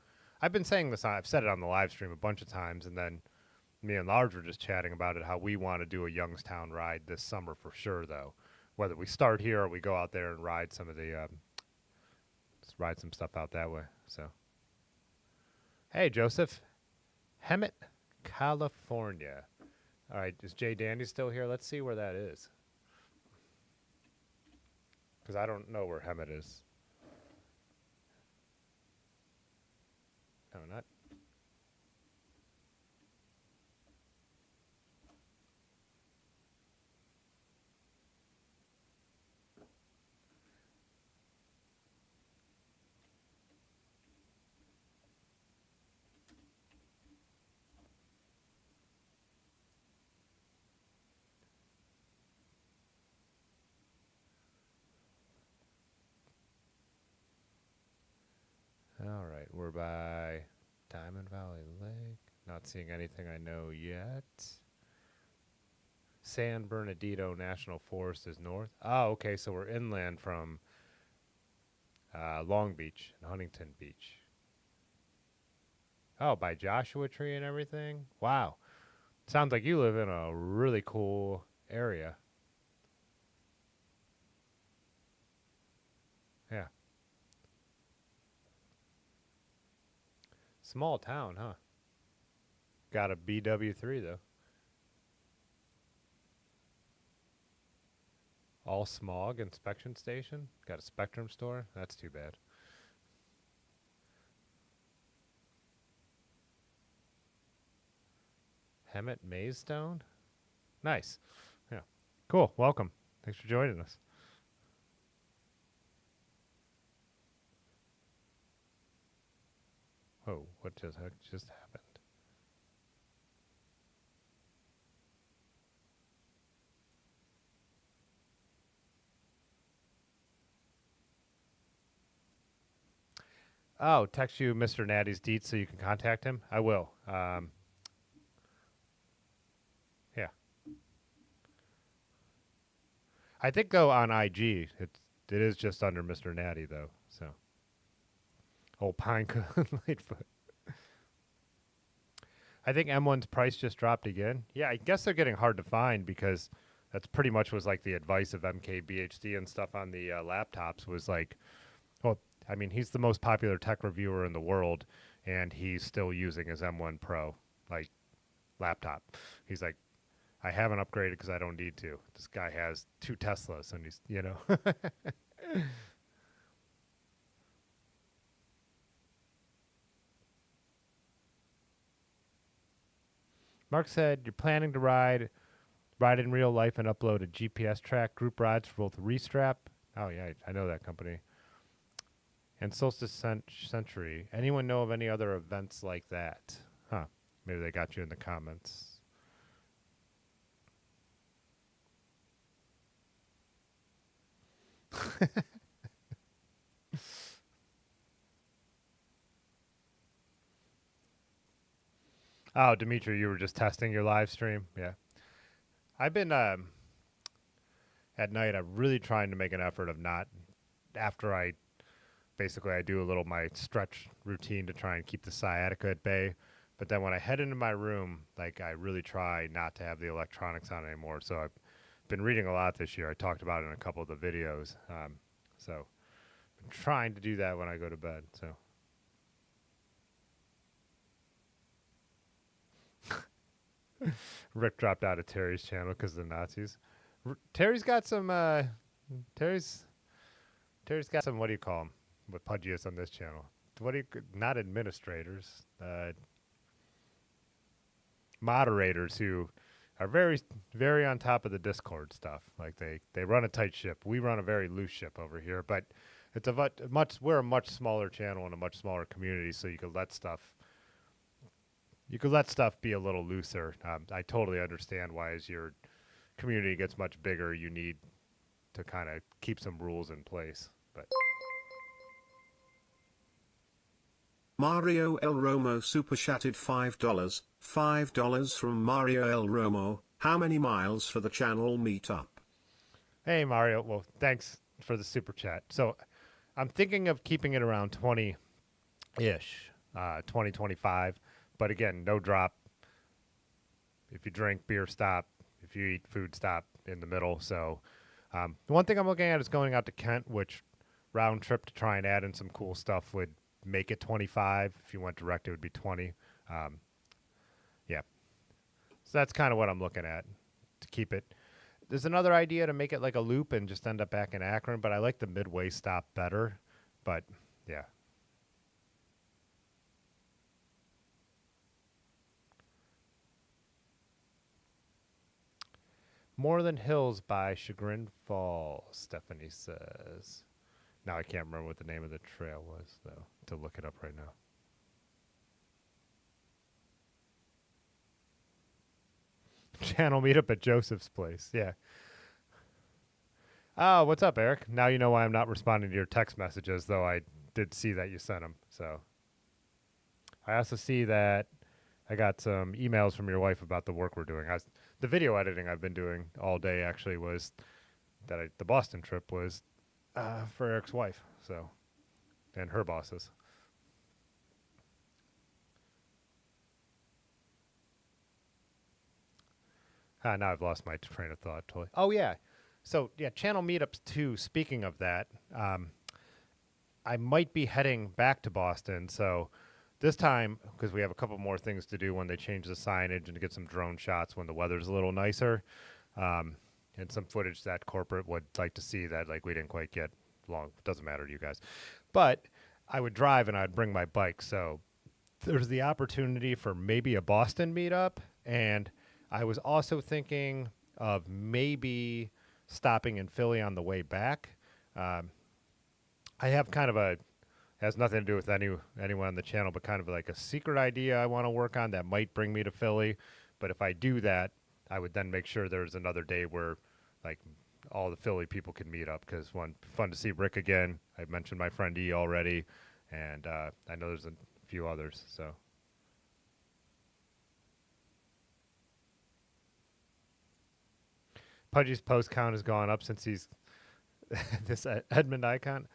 I've been saying this, I've said it on the live stream a bunch of times, and then me and Large were just chatting about it, how we want to do a Youngstown ride this summer for sure, though. Whether we start here or we go out there and ride some of the, just ride some stuff out that way, so. Hey, Joseph. Hemet, California. All right, is Jay Dandy still here? Let's see where that is. Because I don't know where Hemet is. No, not. All right, we're by Diamond Valley Lake. Not seeing anything I know yet. San Bernardino National Forest is north. Oh, okay, so we're inland from Long Beach and Huntington Beach. Oh, by Joshua Tree and everything? Wow. Sounds like you live in a really cool area. Yeah. Small town, huh? Got a BW3, though. All smog inspection station? Got a Spectrum store? That's too bad. Hemet Maidstone? Nice. Yeah. Cool. Welcome. Thanks for joining us. Whoa, what just happened? Oh, text you Mr. Natty's deets so you can contact him? I will. Yeah. I think, though, on IG, it is just under Mr. Natty, though, so. Old Pinecone Lightfoot. I think M1's price just dropped again. Yeah, I guess they're getting hard to find because that's pretty much was like the advice of MKBHD and stuff on the laptops was like, well, I mean, he's the most popular tech reviewer in the world, and he's still using his M1 Pro, like, laptop. He's like, I haven't upgraded because I don't need to. This guy has 2 Teslas, and he's, you know. Mark said, you're planning to ride in real life and upload a GPS track, group rides for both Restrap. Oh, yeah, I know that company. And Solstice Century. Anyone know of any other events like that? Huh. Maybe they got you in the comments. Oh, Dimitri, you were just testing your live stream? Yeah. I've been, at night, I'm really trying to make an effort of not, after I do a little my stretch routine to try and keep the sciatica at bay. But then when I head into my room, like, I really try not to have the electronics on anymore. So I've been reading a lot this year. I talked about it in a couple of the videos. So I'm trying to do that when I go to bed. So. Rick dropped out of Terry's channel because of the Nazis. Terry's got some. Terry's got some. What do you call them? With pudgiest on this channel. What do you? Not administrators. Moderators who are very, very on top of the Discord stuff. Like they run a tight ship. We run a very loose ship over here. But it's we're a much smaller channel and a much smaller community, so you could let stuff. You could let stuff be a little looser. I totally understand why as your community gets much bigger, you need to kind of keep some rules in place. But Mario El Romo super chatted $5. $5 from Mario El Romo. How many miles for the channel Meetup? Hey, Mario. Well, thanks for the super chat. So I'm thinking of keeping it around 20-ish, 2025. But again, no drop. If you drink, beer, stop. If you eat, food, stop in the middle. So the one thing I'm looking at is going out to Kent, which round trip to try and add in some cool stuff would make it 25. If you went direct, it would be 20. Yeah. So that's kind of what I'm looking at to keep it. There's another idea to make it like a loop and just end up back in Akron, but I like the midway stop better. But, yeah. More Than Hills by Chagrin Falls, Stephanie says. Now I can't remember what the name of the trail was, though, to look it up right now. Channel meetup at Joseph's place, yeah. Oh, what's up, Eric? Now you know why I'm not responding to your text messages, though I did see that you sent them, so. I also see that I got some emails from your wife about the work we're doing. the video editing I've been doing all day actually was the Boston trip was for Eric's wife, so, and her bosses. Now I've lost my train of thought totally. Oh yeah, so yeah, channel meetups too. Speaking of that, I might be heading back to Boston, so this time, because we have a couple more things to do when they change the signage and to get some drone shots when the weather's a little nicer, and some footage that corporate would like to see that like we didn't quite get long. Doesn't matter to you guys. But I would drive and I'd bring my bike, so there's the opportunity for maybe a Boston meetup, and I was also thinking of maybe stopping in Philly on the way back. I have kind of has nothing to do with anyone on the channel, but kind of like a secret idea I want to work on that might bring me to Philly. But if I do that, I would then make sure there's another day where like all the Philly people can meet up, because one, fun to see Rick again. I mentioned my friend E already, and I know there's a few others. So Pudgy's post count has gone up since he's this Edmund icon.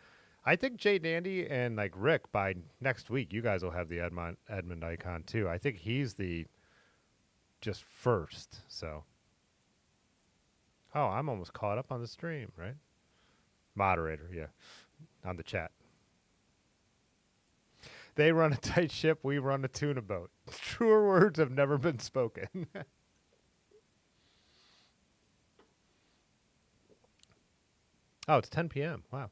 I think Jay Dandy and like Rick, by next week, you guys will have the Edmund icon too. I think he's the just first. So, oh, I'm almost caught up on the stream, right? Moderator, yeah, on the chat. They run a tight ship. We run a tuna boat. Truer words have never been spoken. Oh, it's 10 p.m. Wow.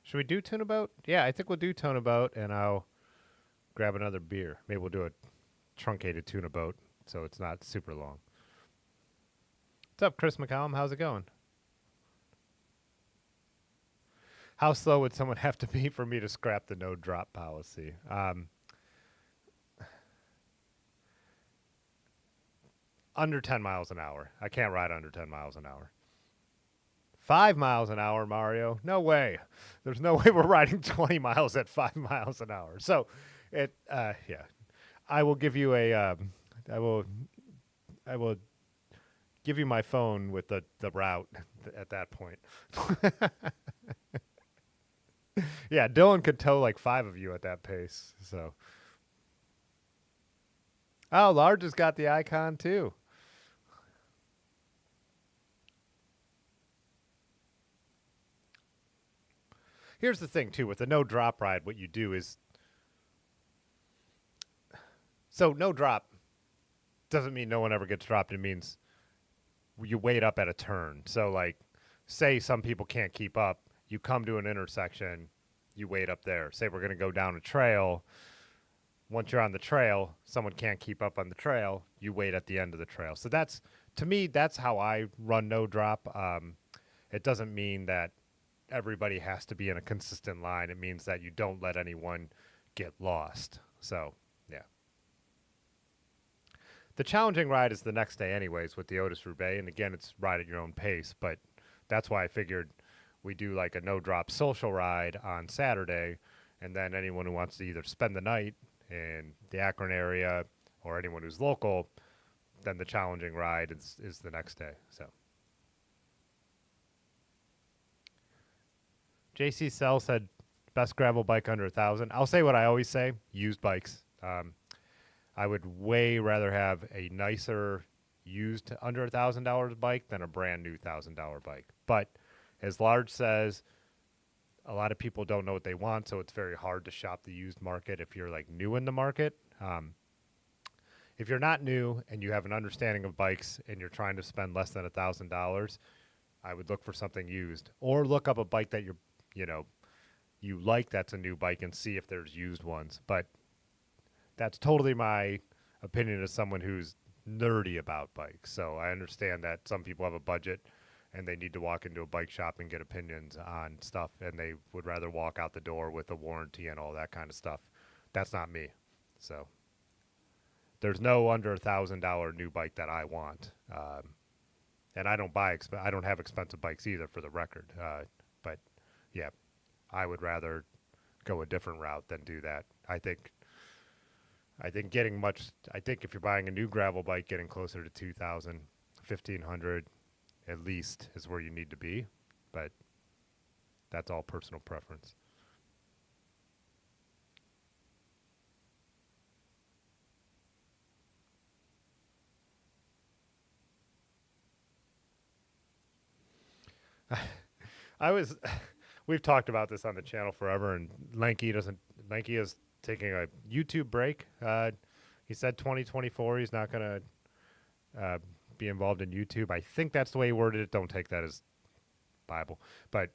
Should we do tuna boat? Yeah, I think we'll do tuna boat, and I'll grab another beer. Maybe we'll do a truncated tuna boat so it's not super long. What's up, Chris McCallum? How's it going? How slow would someone have to be for me to scrap the no drop policy? Under 10 miles an hour. I can't ride under 10 miles an hour. 5 miles an hour, Mario? No way. There's no way we're riding 20 miles at 5 miles an hour. So, yeah. I will give you I will give you my phone with the route at that point. Yeah, Dylan could tow like 5 of you at that pace. So, oh, Large has got the icon too. Here's the thing too with the no drop ride. What you do is, so no drop doesn't mean no one ever gets dropped. It means you wait up at a turn. So like, say some people can't keep up. You come to an intersection, you wait up there. Say we're going to go down a trail. Once you're on the trail, someone can't keep up on the trail, you wait at the end of the trail. So that's, to me, that's how I run no drop. It doesn't mean that everybody has to be in a consistent line. It means that you don't let anyone get lost. So, yeah. The challenging ride is the next day anyways with the Otis Roubaix. And again, it's ride at your own pace. But that's why I figured we do like a no-drop social ride on Saturday, and then anyone who wants to either spend the night in the Akron area or anyone who's local, then the challenging ride is the next day. So JC Sell said best gravel bike under 1,000. I'll say what I always say, used bikes. I would way rather have a nicer used under $1,000 bike than a brand new $1,000 bike. But as Large says, a lot of people don't know what they want, so it's very hard to shop the used market if you're like new in the market. If you're not new and you have an understanding of bikes and you're trying to spend less than $1,000, I would look for something used, or look up a bike that you like that's a new bike and see if there's used ones. But that's totally my opinion as someone who's nerdy about bikes. So I understand that some people have a budget and they need to walk into a bike shop and get opinions on stuff, and they would rather walk out the door with a warranty and all that kind of stuff. That's not me. So there's no under $1,000 new bike that I want. And I don't have expensive bikes either, for the record. But yeah, I would rather go a different route than do that. I think if you're buying a new gravel bike, getting closer to 2,000, 1,500 at least is where you need to be. But that's all personal preference. We've talked about this on the channel forever, and Lanky is taking a YouTube break. He said 2024 he's not going to be involved in YouTube. I think that's the way he worded it. Don't take that as Bible. But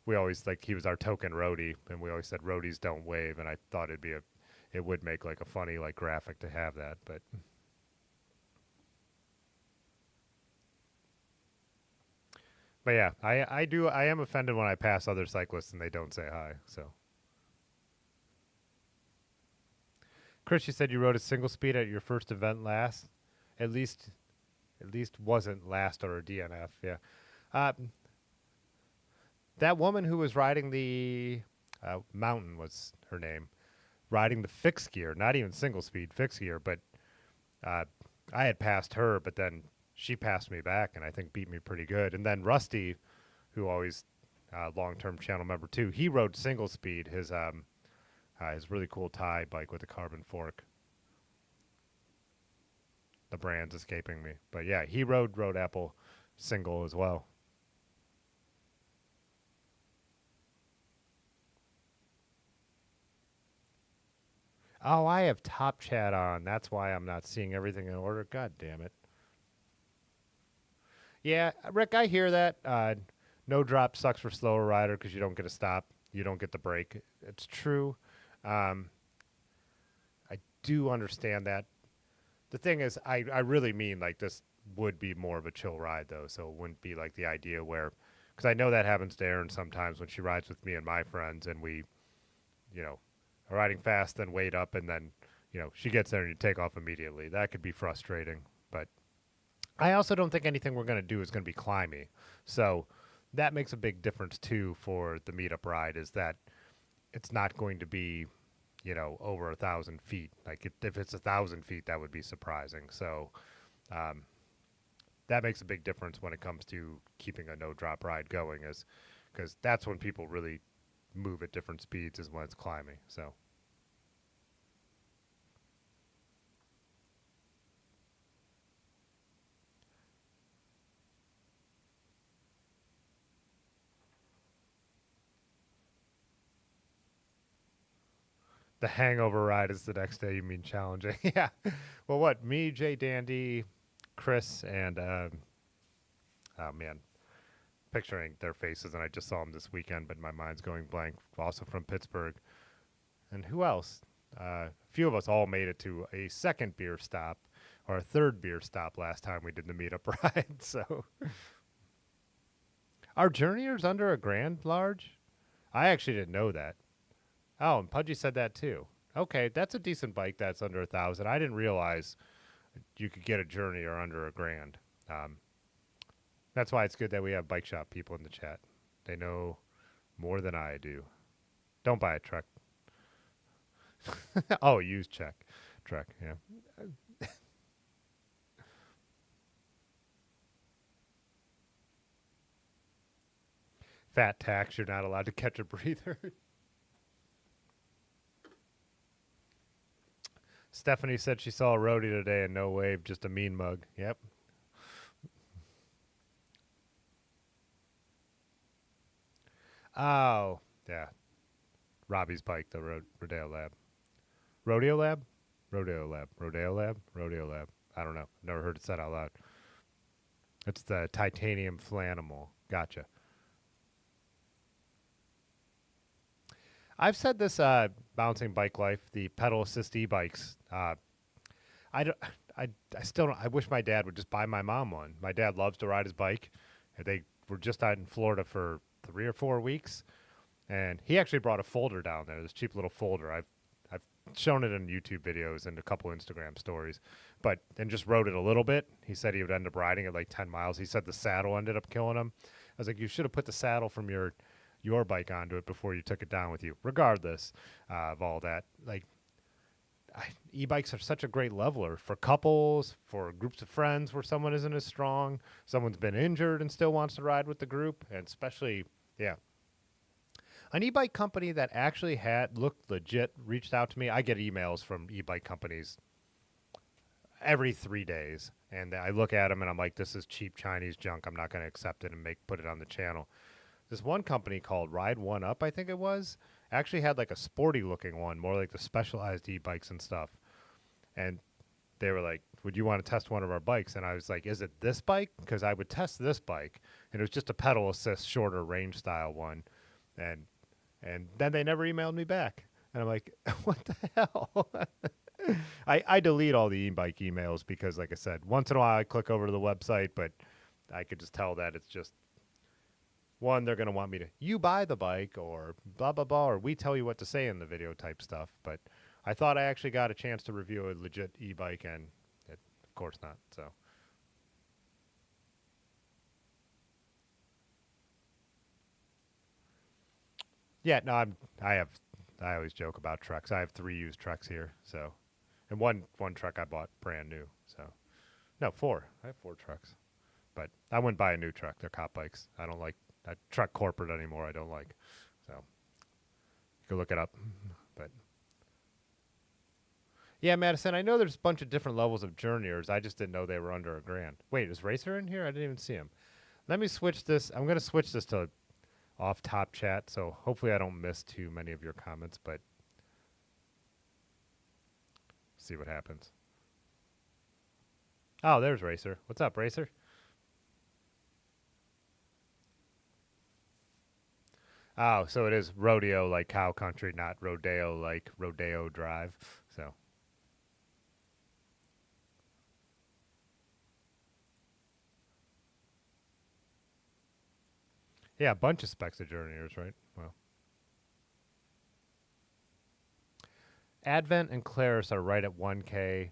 we always, he was our token roadie, and we always said roadies don't wave, and I thought it would make a funny graphic to have that, but yeah, I am offended when I pass other cyclists and they don't say hi. So, Chris, you said you rode a single speed at your first event last. At least wasn't last or a DNF. Yeah, that woman who was riding the Mountain was her name, riding the fixed gear, not even single speed fixed gear, but I had passed her, but then she passed me back and I think beat me pretty good. And then Rusty, who always long-term channel member too, he rode single speed, his really cool tie bike with a carbon fork. The brand's escaping me, but yeah, he rode Apple single as well. Oh, I have Top Chat on. That's why I'm not seeing everything in order. God damn it. Yeah, Rick, I hear that. No drop sucks for slower rider because you don't get a stop. You don't get the break. It's true. I do understand that. The thing is, I really mean this would be more of a chill ride, though. So it wouldn't be the idea where, because I know that happens to Erin sometimes when she rides with me and my friends and we, are riding fast, then wait up, and then, she gets there and you take off immediately. That could be frustrating. But I also don't think anything we're going to do is going to be climby. So that makes a big difference, too, for the meetup ride, is that it's not going to be, over 1,000 feet. If it's 1,000 feet, that would be surprising. So that makes a big difference when it comes to keeping a no-drop ride going, because that's when people really move at different speeds, is when it's climbing. So. The hangover ride is the next day, you mean challenging. Yeah. Well, what? Me, Jay Dandy, Chris, and, oh, man. Picturing their faces, and I just saw them this weekend, but my mind's going blank. Also from Pittsburgh. And who else? A few of us all made it to a second beer stop, or a third beer stop last time we did the meetup ride, so. Are journeyers under $1,000 large? I actually didn't know that. Oh, and Pudgy said that too. Okay, that's a decent bike that's under 1,000. I didn't realize you could get a Journeyer under $1,000. That's why it's good that we have bike shop people in the chat. They know more than I do. Don't buy a truck. Oh, used truck, yeah. Fat tax, you're not allowed to catch a breather. Stephanie said she saw a roadie today and no wave, just a mean mug. Yep. Oh, yeah. Robbie's bike, the Rodeo Lab. Rodeo Lab? Rodeo Lab. Rodeo Lab? Rodeo Lab. I don't know. Never heard it said out loud. It's the titanium flanimal. Gotcha. I've said this, bouncing bike life, the pedal assist e-bikes. I still don't. I wish my dad would just buy my mom one. My dad loves to ride his bike. They were just out in Florida for 3 or 4 weeks, and he actually brought a folder down there. This cheap little folder. I've shown it in YouTube videos and a couple Instagram stories, and just rode it a little bit. He said he would end up riding it like 10 miles. He said the saddle ended up killing him. I was like, you should have put the saddle from your bike onto it before you took it down with you. Regardless of all that, like e-bikes are such a great leveler for couples, for groups of friends where someone isn't as strong, someone's been injured and still wants to ride with the group, and especially, yeah. An e-bike company that actually looked legit reached out to me. I get emails from e-bike companies every 3 days, and I look at them and I'm like, this is cheap Chinese junk. I'm not going to accept it and put it on the channel. This one company called Ride One Up, I think it was, actually had like a sporty looking one, more like the specialized e-bikes and stuff. And they were like, would you want to test one of our bikes? And I was like, is it this bike? Because I would test this bike. And it was just a pedal assist, shorter range style one. And then they never emailed me back. And I'm like, what the hell? I delete all the e-bike emails because, like I said, once in a while I click over to the website, but I could just tell that it's just, one, they're going to want me to, you buy the bike or blah, blah, blah, or we tell you what to say in the video type stuff. But I thought I actually got a chance to review a legit e-bike, and of course not. So. Yeah, no, I always joke about trucks. I have 3 used trucks here, so, and one truck I bought brand new. So, no, 4. I have 4 trucks, but I wouldn't buy a new truck. They're cop bikes. I don't like that truck corporate anymore. I don't like. So, you can look it up. But yeah, Madison, I know there's a bunch of different levels of journeyers. I just didn't know they were under $1,000. Wait, is Racer in here? I didn't even see him. Let me switch this. I'm going to switch this to off top chat, so hopefully I don't miss too many of your comments, but see what happens. Oh, there's Racer. What's up, Racer? Oh, so it is rodeo like cow country, not rodeo like rodeo drive. So yeah, a bunch of specs of journeyers, right? Well, Advent and Claris are right at 1K.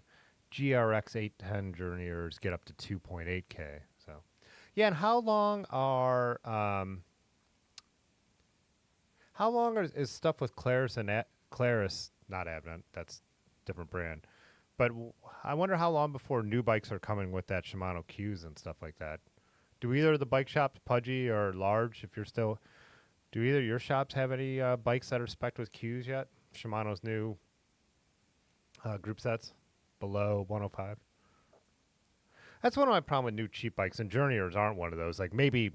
GRX 810 journeyers get up to 2.8K. So yeah, and how long is stuff with Claris and Claris, not Advent, that's different brand. But I wonder how long before new bikes are coming with that Shimano Qs and stuff like that. Do either of the bike shops, Pudgy or Large, do either of your shops have any bikes that are spec'd with Qs yet? Shimano's new group sets below 105. That's one of my problem with new cheap bikes, and Journeyers aren't one of those. Like maybe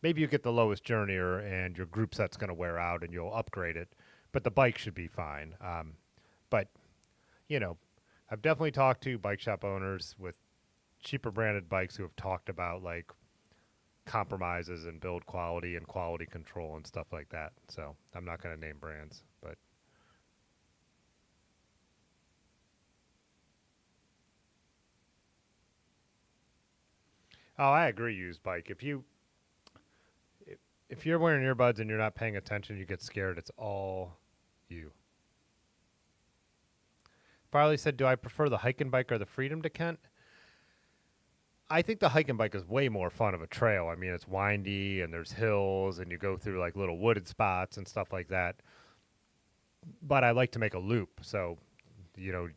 you get the lowest Journeyer and your group set's going to wear out and you'll upgrade it, but the bike should be fine. But, you know, I've definitely talked to bike shop owners with cheaper branded bikes who have talked about like compromises in build quality and quality control and stuff like that. So I'm not going to name brands, but oh, I agree. Used bike. If you're wearing earbuds and you're not paying attention, you get scared. It's all you. Farley said, "Do I prefer the hiking bike or the Freedom to Kent?" I think the hiking bike is way more fun of a trail. I mean, it's windy and there's hills and you go through like little wooded spots and stuff like that. But I like to make a loop, so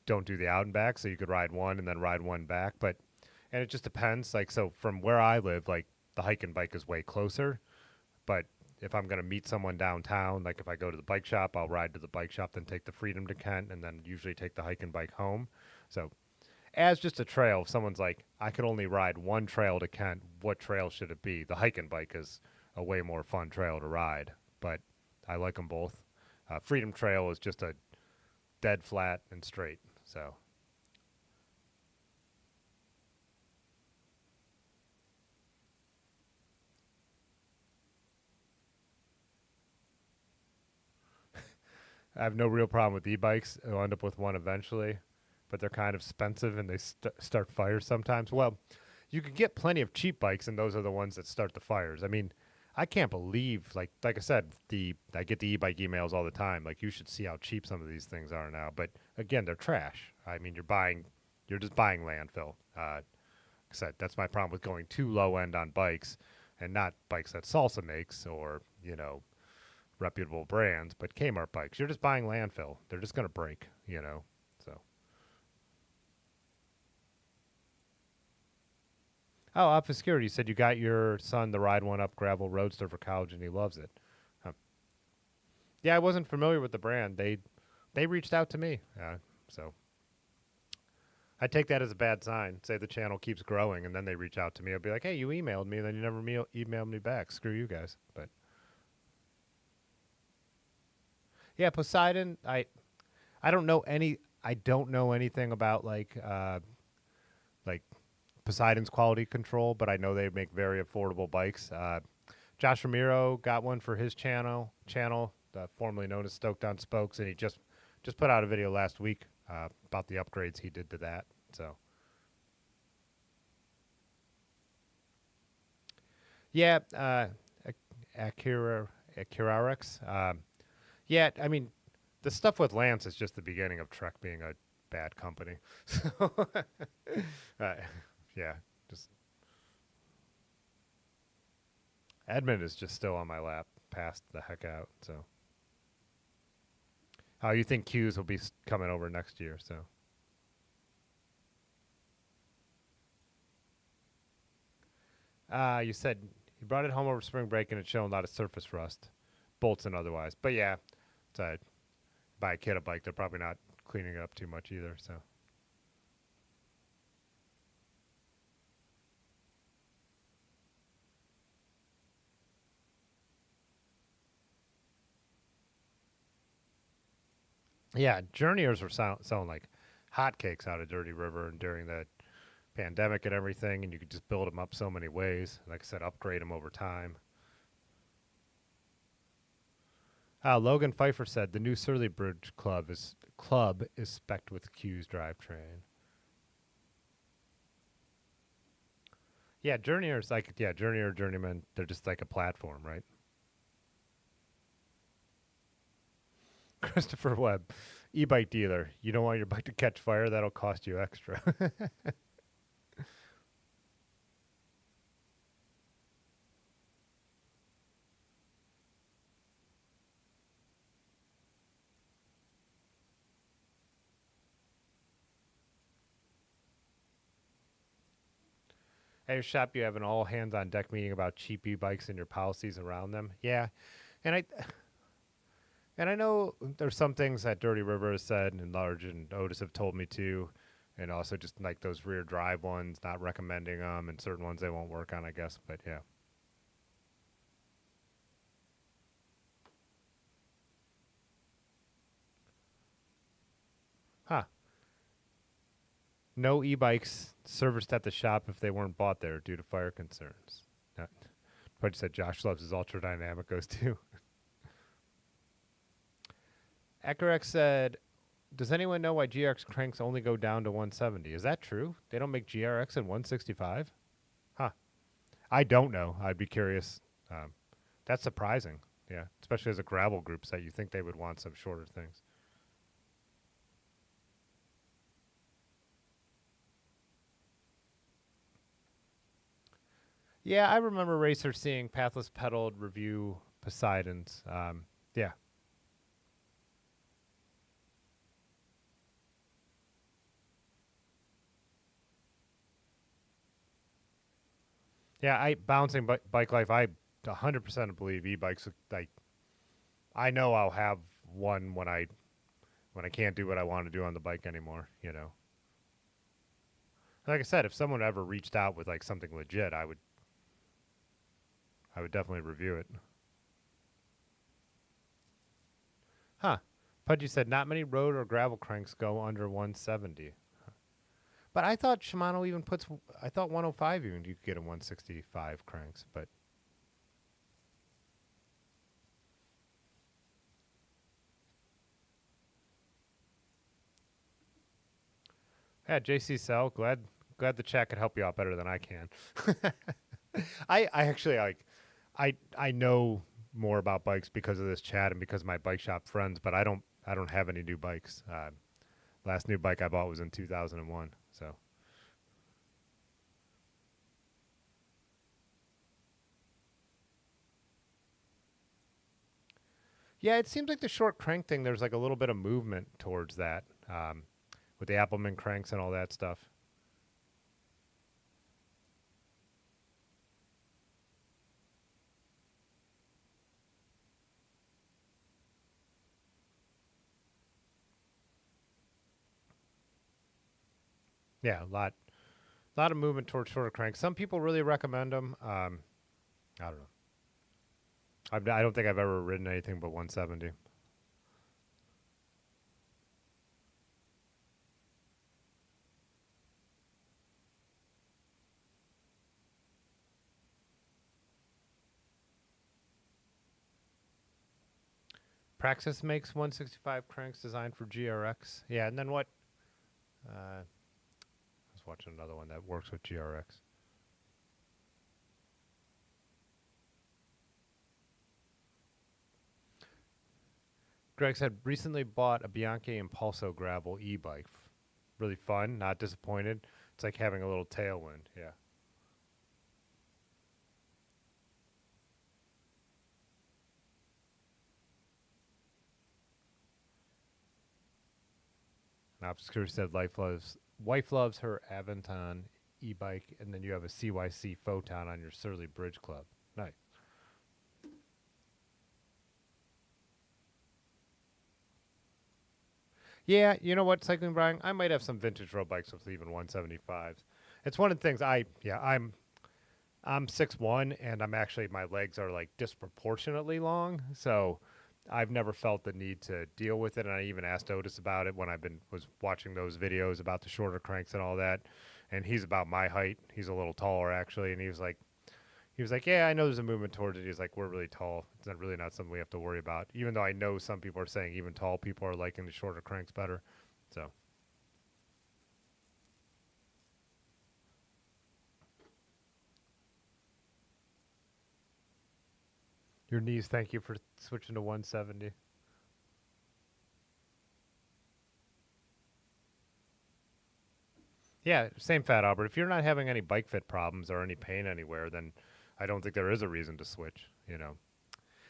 don't do the out and back. So you could ride one and then ride one back. And it just depends. Like, so from where I live, like the hiking bike is way closer. But if I'm going to meet someone downtown, like if I go to the bike shop, I'll ride to the bike shop, then take the Freedom to Kent, and then usually take the hiking bike home. So as just a trail, if someone's like, I could only ride one trail to Kent, what trail should it be? The hiking bike is a way more fun trail to ride, but I like them both. Freedom Trail is just a dead flat and straight, so. I have no real problem with e-bikes. I'll end up with one eventually, but they're kind of expensive and they start fires sometimes. Well, you can get plenty of cheap bikes, and those are the ones that start the fires. I mean, I can't believe, like I said, I get the e-bike emails all the time. Like, you should see how cheap some of these things are now. But again, they're trash. I mean, you're just buying landfill. Like I said, that's my problem with going too low end on bikes, and not bikes that Salsa makes or reputable brands, but Kmart bikes. You're just buying landfill. They're just gonna break. So. Oh, Obscurity, you said you got your son the Ride One Up gravel roadster for college and he loves it. Huh. Yeah, I wasn't familiar with the brand. They reached out to me, so I take that as a bad sign. Say the channel keeps growing and then they reach out to me. I'll be like, hey, you emailed me and then you never emailed me back. Screw you guys. But yeah, Poseidon. I don't know anything about like Poseidon's quality control, but I know they make very affordable bikes. Josh Ramiro got one for his channel, formerly known as Stoked on Spokes, and he just put out a video last week about the upgrades he did to that. So, yeah, Acurarex. Yeah, I mean, the stuff with Lance is just the beginning of Trek being a bad company. So, yeah, just Edmund is just still on my lap, passed the heck out. So, how you think Q's will be coming over next year? So, you said you brought it home over spring break and it's showing a lot of surface rust, bolts and otherwise. But yeah, it's buy a kid a bike, they're probably not cleaning it up too much either. So. Yeah, journeyers were selling like hotcakes out of Dirty River and during the pandemic and everything, and you could just build them up so many ways. Like I said, upgrade them over time. Logan Pfeiffer said the new Surly Bridge Club is spec'd with Q's drivetrain. Yeah, Journeyers Journey or Journeyman, they're just like a platform, right? Christopher Webb, e-bike dealer. You don't want your bike to catch fire? That'll cost you extra. At your shop, you have an all hands on deck meeting about cheap e-bikes and your policies around them. Yeah, and I know there's some things that Dirty River has said, and Large and Otis have told me too, and also just like those rear drive ones, not recommending them, and certain ones they won't work on, I guess. But yeah. Huh. No e-bikes serviced at the shop if they weren't bought there due to fire concerns. But said Josh loves his ultra dynamicos too. Ecorex said, does anyone know why GRX cranks only go down to 170? Is that true? They don't make GRX at 165? Huh. I don't know. I'd be curious. That's surprising. Yeah, especially as a gravel group set, you think they would want some shorter things. Yeah, I remember Racer seeing Pathless Pedaled review Poseidons. Yeah. Yeah, bouncing bike life. I 100% believe e-bikes. Like, I know I'll have one when I can't do what I want to do on the bike anymore. Like I said, if someone ever reached out with like something legit, I would definitely review it. Huh? Pudgy said not many road or gravel cranks go under 170. But I thought Shimano even puts. I thought 105 even you could get a 165 cranks, but. Yeah, JC Cell, glad the chat could help you out better than I can. I actually like. I know more about bikes because of this chat and because of my bike shop friends, but I don't have any new bikes. Last new bike I bought was in 2001. So yeah, it seems like the short crank thing. There's like a little bit of movement towards that with the Appleman cranks and all that stuff. Yeah, a lot of movement towards shorter cranks. Some people really recommend them. I don't know. I don't think I've ever ridden anything but 170. Praxis makes 165 cranks designed for GRX. Yeah, and then what? I was watching another one that works with GRX. Greg said, recently bought a Bianchi Impulso gravel e-bike. Really fun, not disappointed. It's like having a little tailwind, yeah. Obscure said, wife loves her Aventon e-bike, and then you have a CYC Photon on your Surly Bridge Club. Nice. Yeah, you know what, Cycling Brian? I might have some vintage road bikes with even 175s. It's one of the things I'm 6'1", and I'm actually, my legs are like disproportionately long, so I've never felt the need to deal with it. And I even asked Otis about it when was watching those videos about the shorter cranks and all that. And he's about my height. He's a little taller actually, and he was like, yeah, I know there's a movement towards it. He's like, we're really tall. It's not something we have to worry about. Even though I know some people are saying even tall people are liking the shorter cranks better. So your knees, thank you for switching to 170. Yeah, same Fat Albert. If you're not having any bike fit problems or any pain anywhere, then I don't think there is a reason to switch, you know.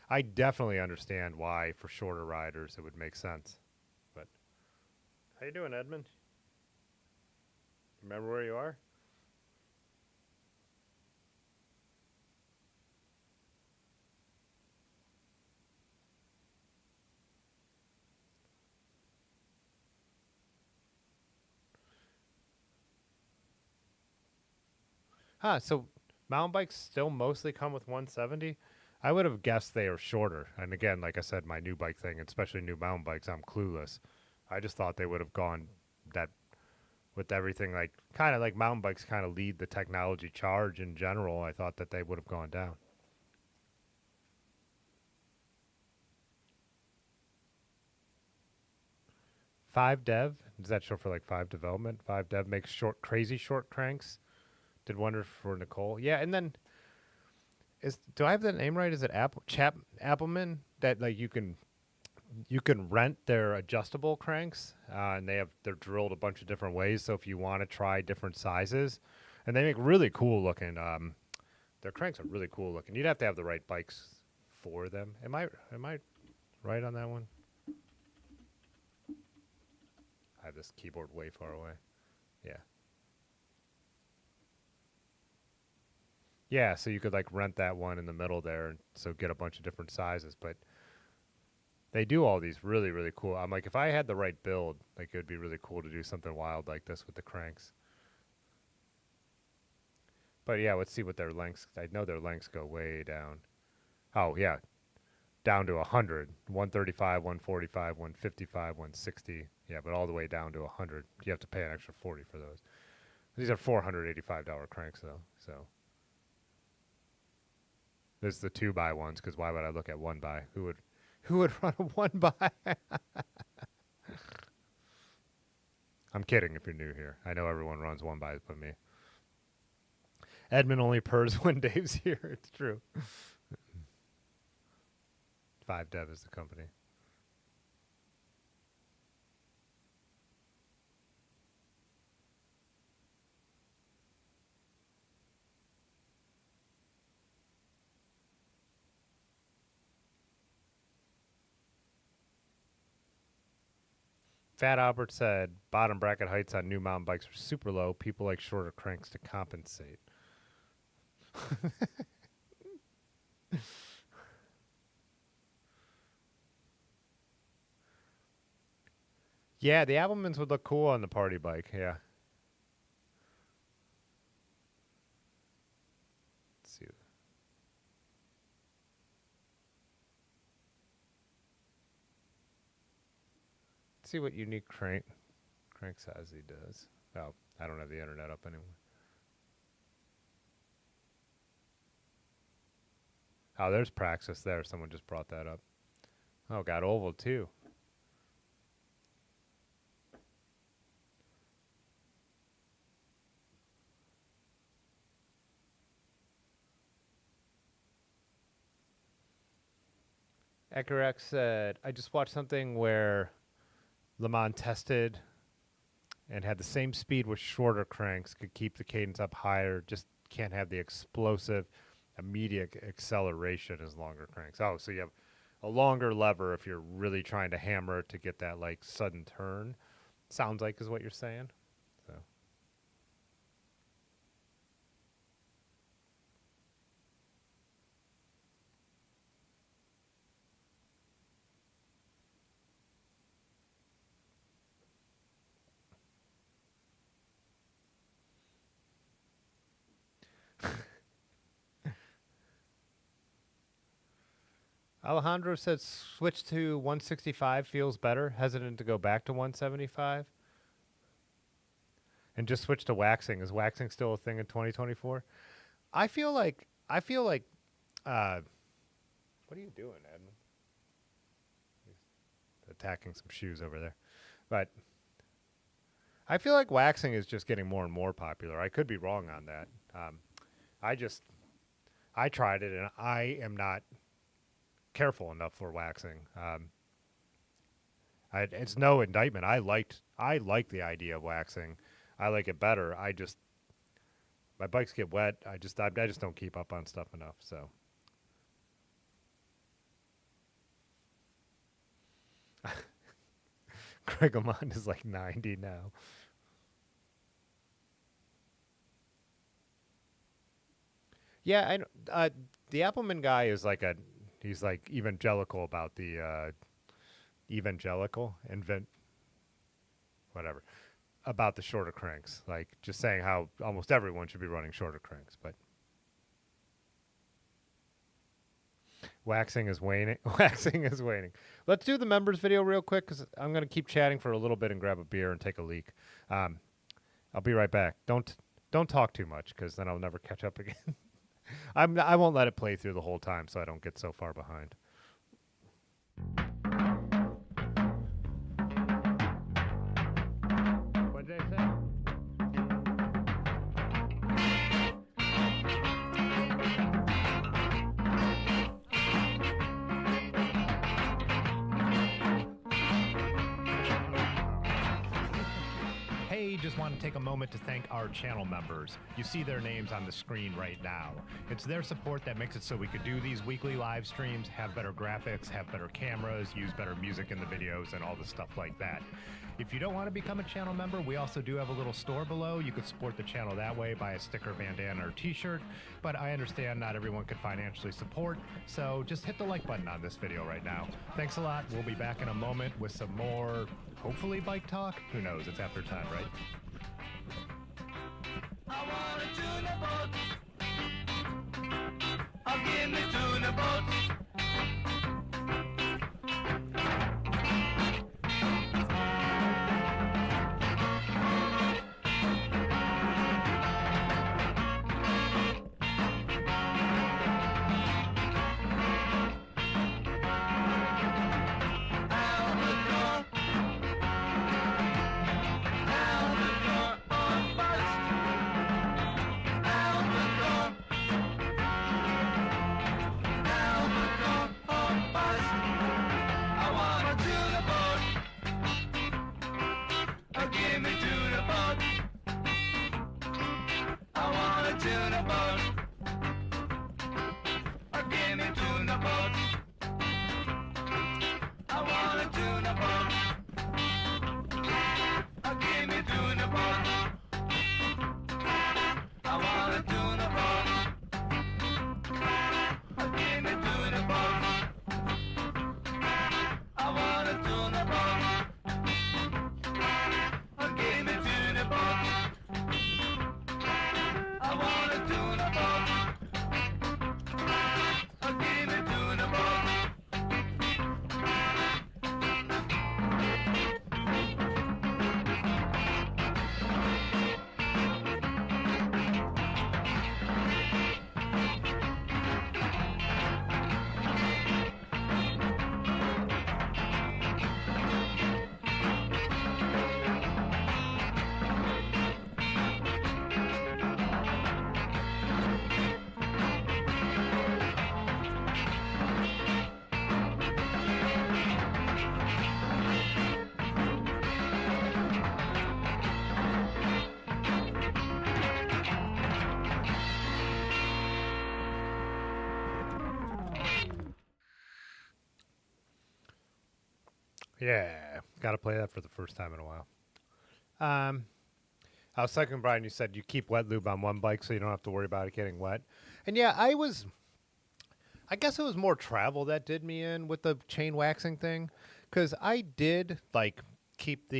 I definitely understand why for shorter riders it would make sense. But how you doing, Edmund? Remember where you are? Huh, so mountain bikes still mostly come with 170? I would have guessed they are shorter. And again, like I said, my new bike thing, especially new mountain bikes, I'm clueless. I just thought they would have gone that with everything, like kind of like mountain bikes kind of lead the technology charge in general. I thought that they would have gone down. 5 Dev, does that show for like 5 Development? 5 Dev makes crazy short cranks. Did wonders for Nicole. Yeah, and then do I have that name right? Is it Appleman that like you can rent their adjustable cranks, and they're drilled a bunch of different ways. So if you want to try different sizes, and they make really cool looking. Their cranks are really cool looking. You'd have to have the right bikes for them. Am I right on that one? I have this keyboard way far away. Yeah. Yeah, so you could like rent that one in the middle there, and so get a bunch of different sizes. But they do all these really, really cool. I'm like, if I had the right build, like it would be really cool to do something wild like this with the cranks. But yeah, let's see what their lengths. I know their lengths go way down. Oh yeah, down to 100, 135, 145, 155, 160. Yeah, but all the way down to 100. You have to pay an extra 40 for those. These are $485 cranks though. So this is the 2x ones, because why would I look at 1x? Who would run a 1x? I'm kidding if you're new here. I know everyone runs 1x but me. Edmund only purrs when Dave's here. It's true. 5Dev is the company. Fat Albert said bottom bracket heights on new mountain bikes are super low. People like shorter cranks to compensate. Yeah, the Applemans would look cool on the party bike. Yeah. Let's see. Let's see what unique crank size he does. Oh, I don't have the internet up anymore. Oh, there's Praxis there. Someone just brought that up. Oh, got oval too. Ekerex said, I just watched something where Le Mans tested and had the same speed with shorter cranks, could keep the cadence up higher, just can't have the explosive, immediate acceleration as longer cranks. Oh, so you have a longer lever if you're really trying to hammer it to get that like sudden turn. Sounds like is what you're saying. So. Alejandro said switch to 165 feels better. Hesitant to go back to 175. And just switch to waxing. Is waxing still a thing in 2024? I feel like what are you doing, Edmund? He's attacking some shoes over there. But I feel like waxing is just getting more and more popular. I could be wrong on that. I tried it and I am not careful enough for waxing. It's no indictment. I like the idea of waxing. I like it better. My bikes get wet. I just don't keep up on stuff enough. So. Greg Amon is like 90 now. Yeah, the Appleman guy is like he's like evangelical about the about the shorter cranks. Like just saying how almost everyone should be running shorter cranks, but waxing is waning. Waxing is waning. Let's do the members video real quick because I'm going to keep chatting for a little bit and grab a beer and take a leak. I'll be right back. Don't talk too much because then I'll never catch up again. I won't let it play through the whole time so I don't get so far behind. What did I say? Hey, just want to take a moment to thank our channel members. You see their names on the screen right now. It's their support that makes it so we could do these weekly live streams, have better graphics, have better cameras, use better music in the videos, and all the stuff like that. If you don't want to become a channel member, we also do have a little store below. You could support the channel that way, buy a sticker, bandana, or t-shirt, but I understand not everyone could financially support, so just hit the like button on this video right now. Thanks a lot. We'll be back in a moment with some more, hopefully, bike talk. Who knows? It's after time, right? I want a tuna boat. I'll give me tuna boat. Albacore. Yeah, got to play that for the first time in a while. I was talking to Brian. You said you keep wet lube on one bike so you don't have to worry about it getting wet. And yeah, I guess it was more travel that did me in with the chain waxing thing, because I did like keep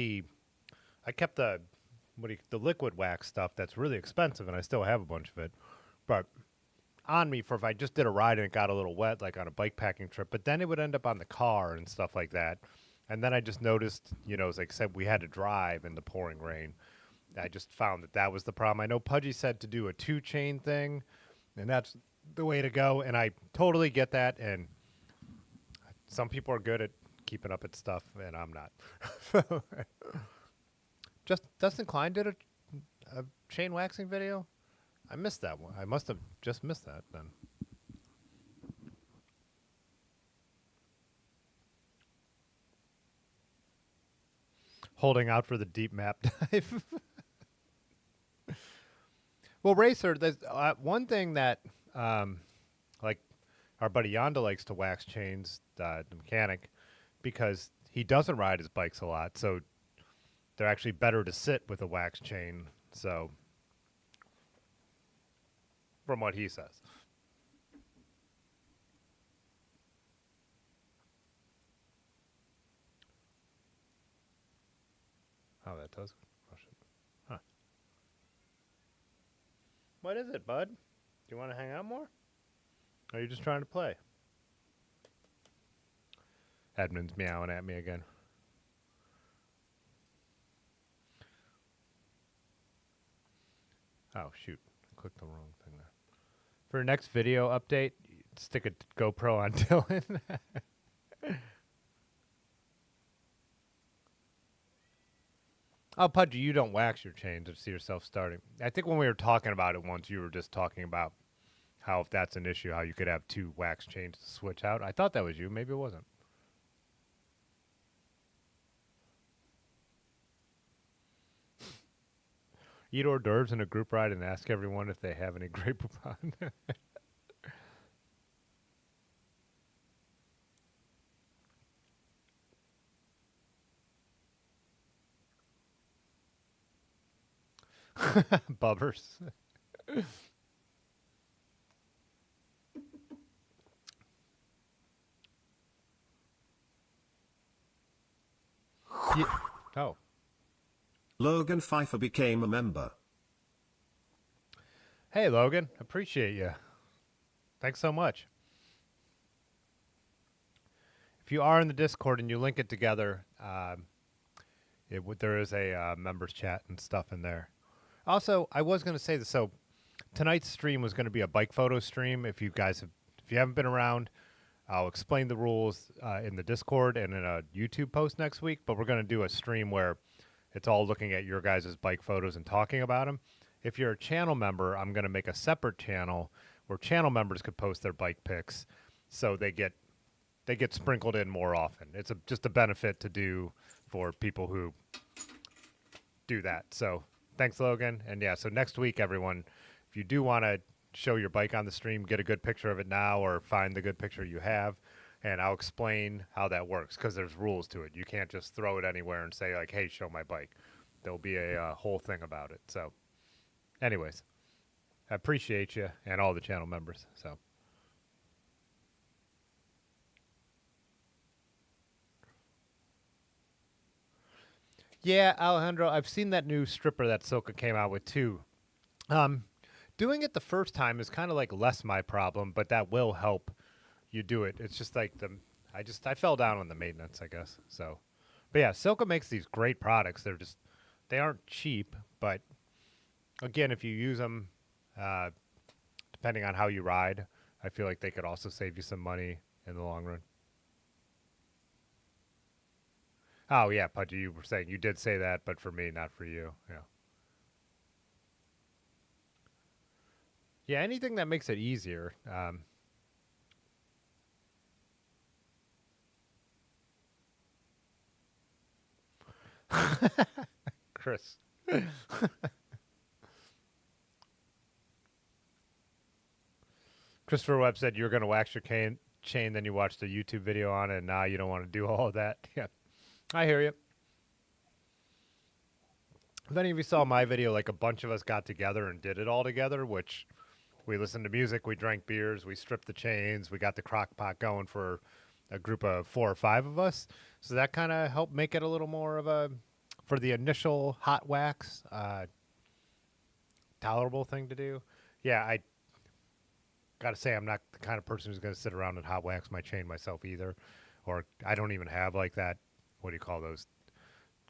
I kept the liquid wax stuff that's really expensive, and I still have a bunch of it, but on me for if I just did a ride and it got a little wet, like on a bike packing trip, but then it would end up on the car and stuff like that. And then I just noticed, it was like I said, we had to drive in the pouring rain. I just found that was the problem. I know Pudgy said to do a 2-chain thing, and that's the way to go. And I totally get that. And some people are good at keeping up at stuff, and I'm not. Just Dustin Klein did a chain waxing video. I missed that one. I must have just missed that then. Holding out for the deep map dive. Well, Racer, there's one thing that, like our buddy Yonda likes to wax chains, the mechanic, because he doesn't ride his bikes a lot, so they're actually better to sit with a wax chain. So, from what he says. Oh, that does rush it. Huh. What is it, bud? Do you want to hang out more? Or are you just trying to play? Edmund's meowing at me again. Oh, shoot. I clicked the wrong thing there. For the next video update, stick a GoPro on Dylan. Oh, Pudgy, you don't wax your chains to see yourself starting. I think when we were talking about it once, you were just talking about how if that's an issue, how you could have 2 wax chains to switch out. I thought that was you. Maybe it wasn't. Eat hors d'oeuvres in a group ride and ask everyone if they have any Grey Poupon. Bubbers. Yeah. Oh. Logan Pfeiffer became a member. Hey, Logan. Appreciate you. Thanks so much. If you are in the Discord and you link it together, there is a members chat and stuff in there. Also, I was going to say this. So tonight's stream was going to be a bike photo stream. If you haven't been around, I'll explain the rules in the Discord and in a YouTube post next week. But we're going to do a stream where it's all looking at your guys' bike photos and talking about them. If you're a channel member, I'm going to make a separate channel where channel members could post their bike pics, so they get sprinkled in more often. It's just a benefit to do for people who do that. So thanks, Logan. And yeah, so next week, everyone, if you do want to show your bike on the stream, get a good picture of it now or find the good picture you have, and I'll explain how that works, because there's rules to it. You can't just throw it anywhere and say, like, hey, show my bike. There'll be a whole thing about it. So anyways, I appreciate you and all the channel members. So yeah, Alejandro, I've seen that new stripper that Silka came out with too. Doing it the first time is kind of like less my problem, but that will help you do it. It's just like I fell down on the maintenance, I guess. So, but yeah, Silka makes these great products. They aren't cheap, but again, if you use them, depending on how you ride, I feel like they could also save you some money in the long run. Oh yeah, Pudgy, you were saying, you did say that, but for me, not for you. Yeah. Yeah, anything that makes it easier. Chris. Christopher Webb said you were going to wax your chain, then you watched a YouTube video on it, and now you don't want to do all of that. Yeah. I hear you. If any of you saw my video, like a bunch of us got together and did it all together, which we listened to music, we drank beers, we stripped the chains, we got the crock pot going for a group of 4 or 5 of us. So that kind of helped make it a little more of a, for the initial hot wax, tolerable thing to do. Yeah, I got to say I'm not the kind of person who's going to sit around and hot wax my chain myself either. Or I don't even have like that, what do you call those?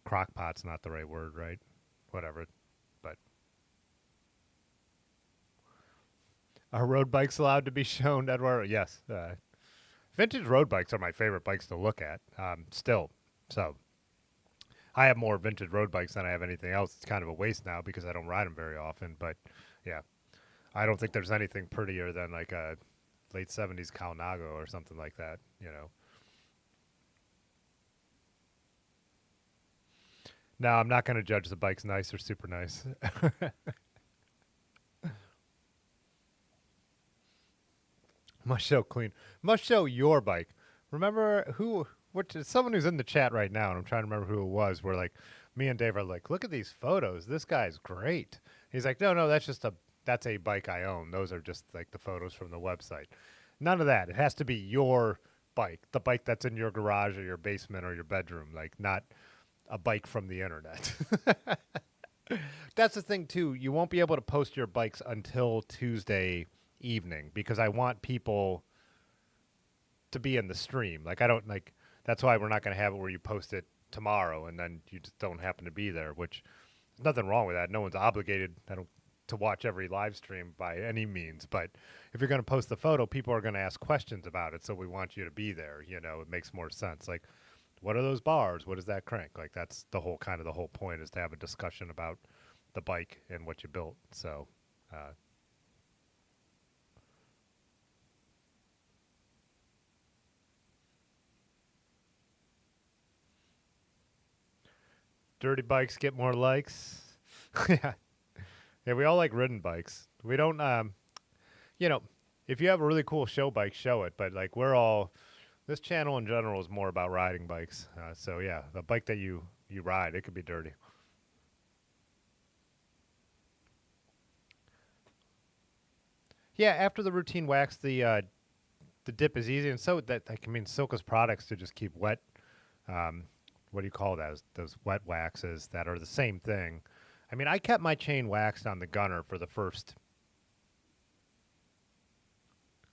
Crock pot's not the right word, right? Whatever. But are road bikes allowed to be shown, Edward? Yes. Vintage road bikes are my favorite bikes to look at still. So I have more vintage road bikes than I have anything else. It's kind of a waste now because I don't ride them very often. But yeah, I don't think there's anything prettier than like a late 70s Calnago or something like that, you know. No, I'm not going to judge the bike's nice or super nice. Must show clean. Must show your bike. Remember someone who's in the chat right now, and I'm trying to remember who it was, where like me and Dave are like, look at these photos. This guy's great. He's like, no, that's a bike I own. Those are just like the photos from the website. None of that. It has to be your bike, the bike that's in your garage or your basement or your bedroom, like not a bike from the internet. That's the thing too. You won't be able to post your bikes until Tuesday evening because I want people to be in the stream. Like I don't like, that's why we're not going to have it where you post it tomorrow and then you just don't happen to be there, which there's nothing wrong with that. No one's obligated to watch every live stream by any means. But if you're going to post the photo, people are going to ask questions about it. So we want you to be there. You know, it makes more sense. Like, what are those bars? What is that crank? Like that's the whole point is to have a discussion about the bike and what you built. So, dirty bikes get more likes. Yeah. Yeah, we all like ridden bikes. We don't, you know, if you have a really cool show bike, show it. But like this channel in general is more about riding bikes. So yeah, the bike that you ride, it could be dirty. Yeah, after the routine wax, the dip is easy, and so Silka's products to just keep wet. What do you call those wet waxes that are the same thing? I mean, I kept my chain waxed on the Gunner for the first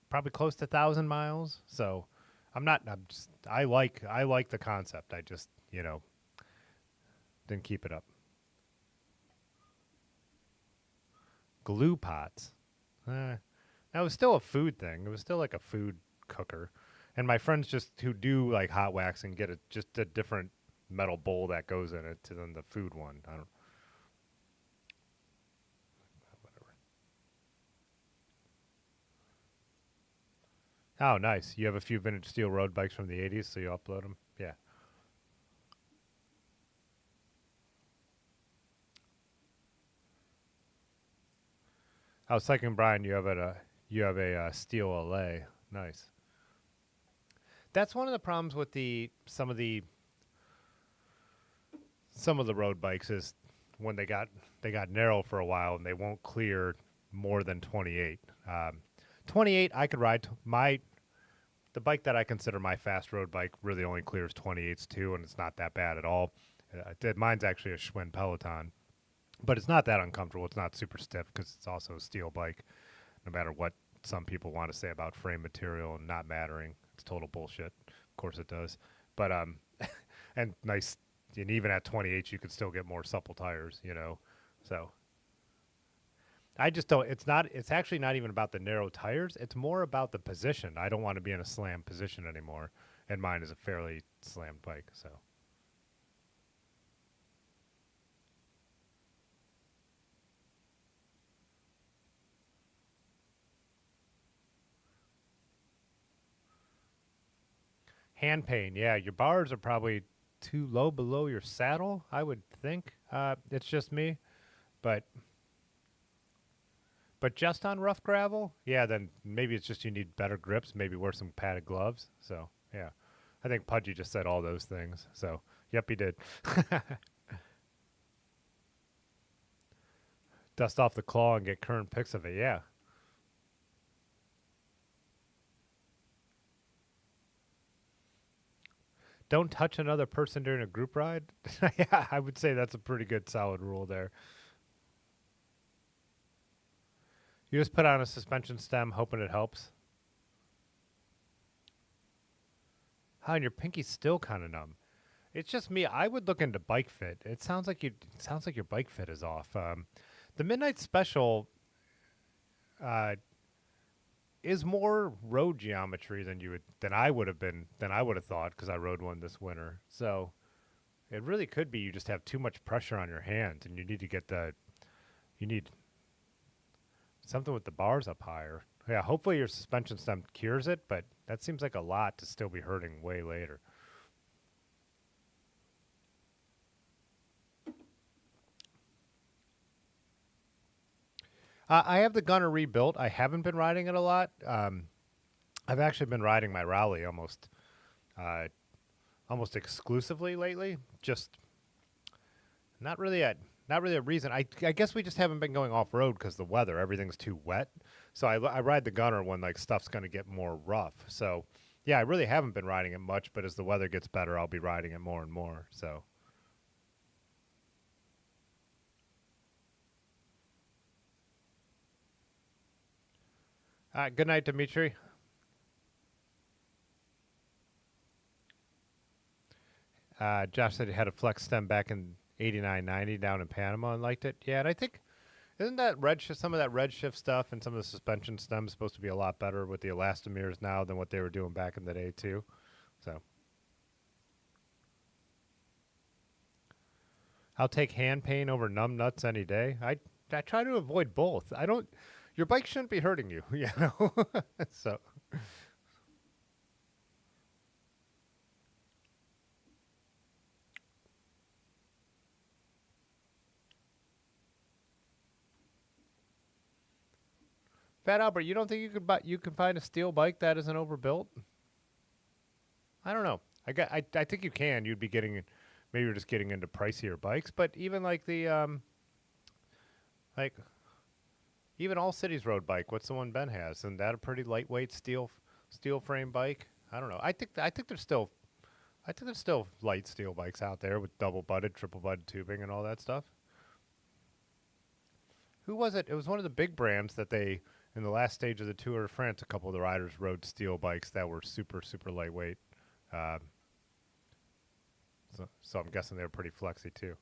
probably close to 1,000 miles. So I like the concept. I just, didn't keep it up. Glue pots. That was still a food thing. It was still like a food cooker. And my friends who do like hot waxing get just a different metal bowl that goes in it than the food one. I don't. Whatever. Oh, nice. You have a few vintage steel road bikes from the 80s, so you upload them? Yeah. I was thinking, Brian, you have a steel LA. Nice. That's one of the problems with some of the road bikes is when they got narrow for a while and they won't clear more than 28. 28 I could ride. The bike that I consider my fast road bike really only clears 28s too, and it's not that bad at all. Mine's actually a Schwinn Peloton, but it's not that uncomfortable. It's not super stiff because it's also a steel bike, no matter what some people want to say about frame material and not mattering. It's total bullshit. Of course it does. But and nice, and even at 28 you could still get more supple tires, So I just don't, it's actually not even about the narrow tires. It's more about the position. I don't want to be in a slam position anymore. And mine is a fairly slammed bike, so. Hand pain, yeah. Your bars are probably too low below your saddle, I would think. It's just me. But just on rough gravel, yeah, then maybe it's just you need better grips, maybe wear some padded gloves. So, yeah. I think Pudgy just said all those things. So, Yep, he did. Dust off the claw and get current pics of it. Yeah. Don't touch another person during a group ride. Yeah, I would say that's a pretty good solid rule there. You just put on a suspension stem, hoping it helps. Huh, and your pinky's still kind of numb. It's just me. I would look into bike fit. It sounds like your bike fit is off. The midnight special is more road geometry than I would have thought because I rode one this winter. So it really could be you just have too much pressure on your hands and you need something with the bars up higher. Yeah, hopefully your suspension stem cures it, but that seems like a lot to still be hurting way later. I have the Gunner rebuilt. I haven't been riding it a lot. I've actually been riding my Raleigh almost exclusively lately. Just not really a reason. I guess we just haven't been going off road because the weather, everything's too wet. So I ride the Gunner when like stuff's going to get more rough. So yeah, I really haven't been riding it much. But as the weather gets better, I'll be riding it more and more. So. Good night, Dimitri. Josh said he had a flex stem back in 89, 90 down in Panama and liked it. Yeah, and I think, isn't that some of that redshift stuff and some of the suspension stems supposed to be a lot better with the elastomers now than what they were doing back in the day, too? So. I'll take hand pain over numb nuts any day. I try to avoid both. Your bike shouldn't be hurting you, you know? So. Fat Albert, you don't think you can find a steel bike that isn't overbuilt? I don't know. I think you can. You'd be maybe you're just getting into pricier bikes, but even like like even All Cities road bike, what's the one Ben has? Isn't that a pretty lightweight steel frame bike? I don't know. I think there's still light steel bikes out there with double butted, triple butted tubing and all that stuff. Who was it? It was one of the big brands that in the last stage of the Tour de France, a couple of the riders rode steel bikes that were super, super lightweight. So I'm guessing they're pretty flexy too.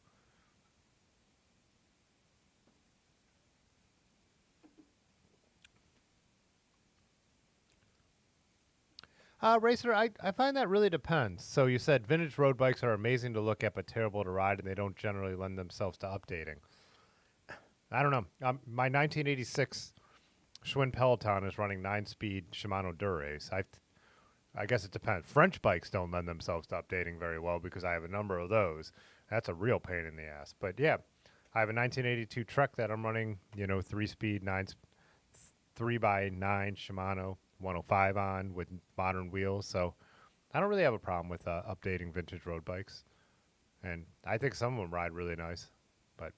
Racer, I find that really depends. So you said vintage road bikes are amazing to look at but terrible to ride, and they don't generally lend themselves to updating. I don't know. My 1986 Schwinn Peloton is running 9-speed Shimano Durace. I guess it depends. French bikes don't lend themselves to updating very well because I have a number of those. That's a real pain in the ass. But yeah, I have a 1982 Trek that I'm running, 3-speed, 3x9 Shimano 105 on with modern wheels. So I don't really have a problem with updating vintage road bikes. And I think some of them ride really nice. But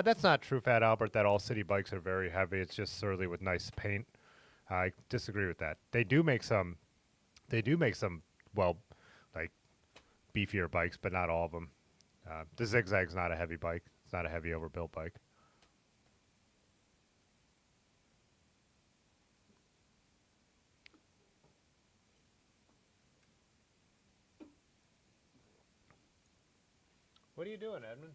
that's not true, Fat Albert, that all city bikes are very heavy. It's just surly with nice paint. I disagree with that. They do make some, well, like beefier bikes, but not all of them. The Zigzag's not a heavy bike. It's not a heavy overbuilt bike. What are you doing, Edmund?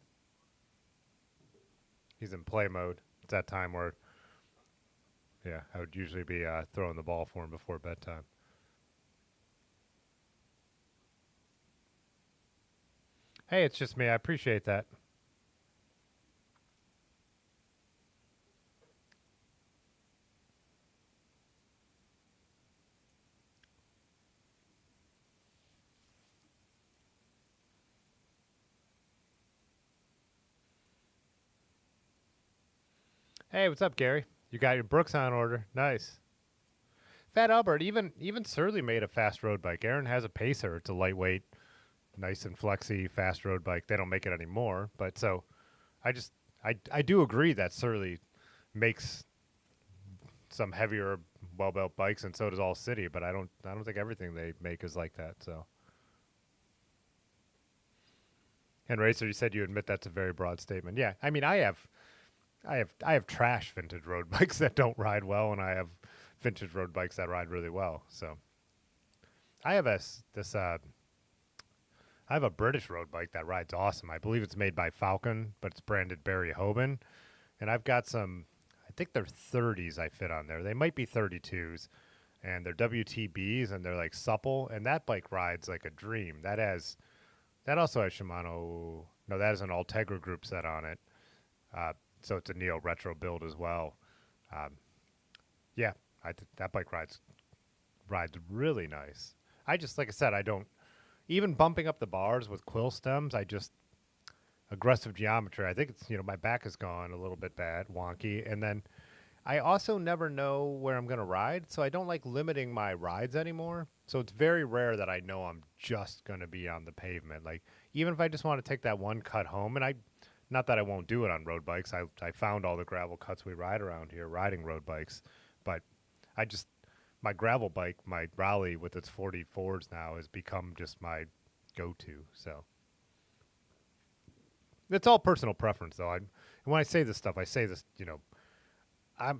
He's in play mode. It's that time where, yeah, I would usually be throwing the ball for him before bedtime. Hey, it's just me. I appreciate that. Hey, what's up, Gary? You got your Brooks on order. Nice. Fat Albert, even Surly made a fast road bike. Aaron has a Pacer. It's a lightweight, nice and flexy, fast road bike. They don't make it anymore, but so I do agree that Surly makes some heavier, well-built bikes, and so does All City. But I don't think everything they make is like that. So, and Racer, you said you admit that's a very broad statement. Yeah, I mean, I have trash vintage road bikes that don't ride well, and I have vintage road bikes that ride really well. So, I have I have a British road bike that rides awesome. I believe it's made by Falcon, but it's branded Barry Hoban. And I've got some, I think they're 30s I fit on there. They might be 32s. And they're WTBs, and they're like supple. And that bike rides like a dream. That also has Shimano. No, that has an Ultegra group set on it. So it's a Neo Retro build as well. Yeah, that bike rides really nice. Like I said, I don't. Even bumping up the bars with quill stems, aggressive geometry. I think it's, my back has gone a little bit bad, wonky. And then I also never know where I'm going to ride, so I don't like limiting my rides anymore. So it's very rare that I know I'm just going to be on the pavement. Like, even if I just want to take that one cut home, and not that I won't do it on road bikes. I found all the gravel cuts we ride around here riding road bikes, but my gravel bike, my Raleigh with its 44s now has become just my go-to. So it's all personal preference, though. And when I say this stuff, I say this, I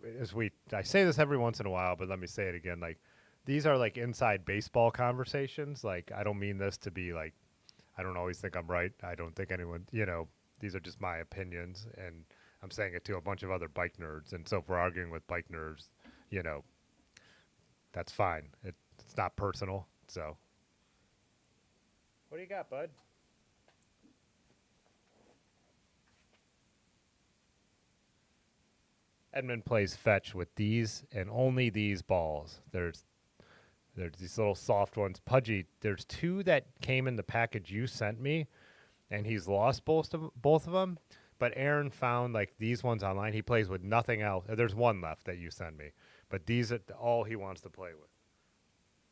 say this every once in a while, but let me say it again. Like, these are like inside baseball conversations. Like, I don't mean this to be like, I don't always think I'm right. I don't think anyone, these are just my opinions, and I'm saying it to a bunch of other bike nerds. And so if we're arguing with bike nerds, that's fine. It's not personal. So, what do you got, bud? Edmund plays fetch with these and only these balls. There's these little soft ones. Pudgy, there's 2 that came in the package you sent me, and he's lost both of them. But Aaron found like these ones online. He plays with nothing else. There's 1 left that you sent me. But these are all he wants to play with.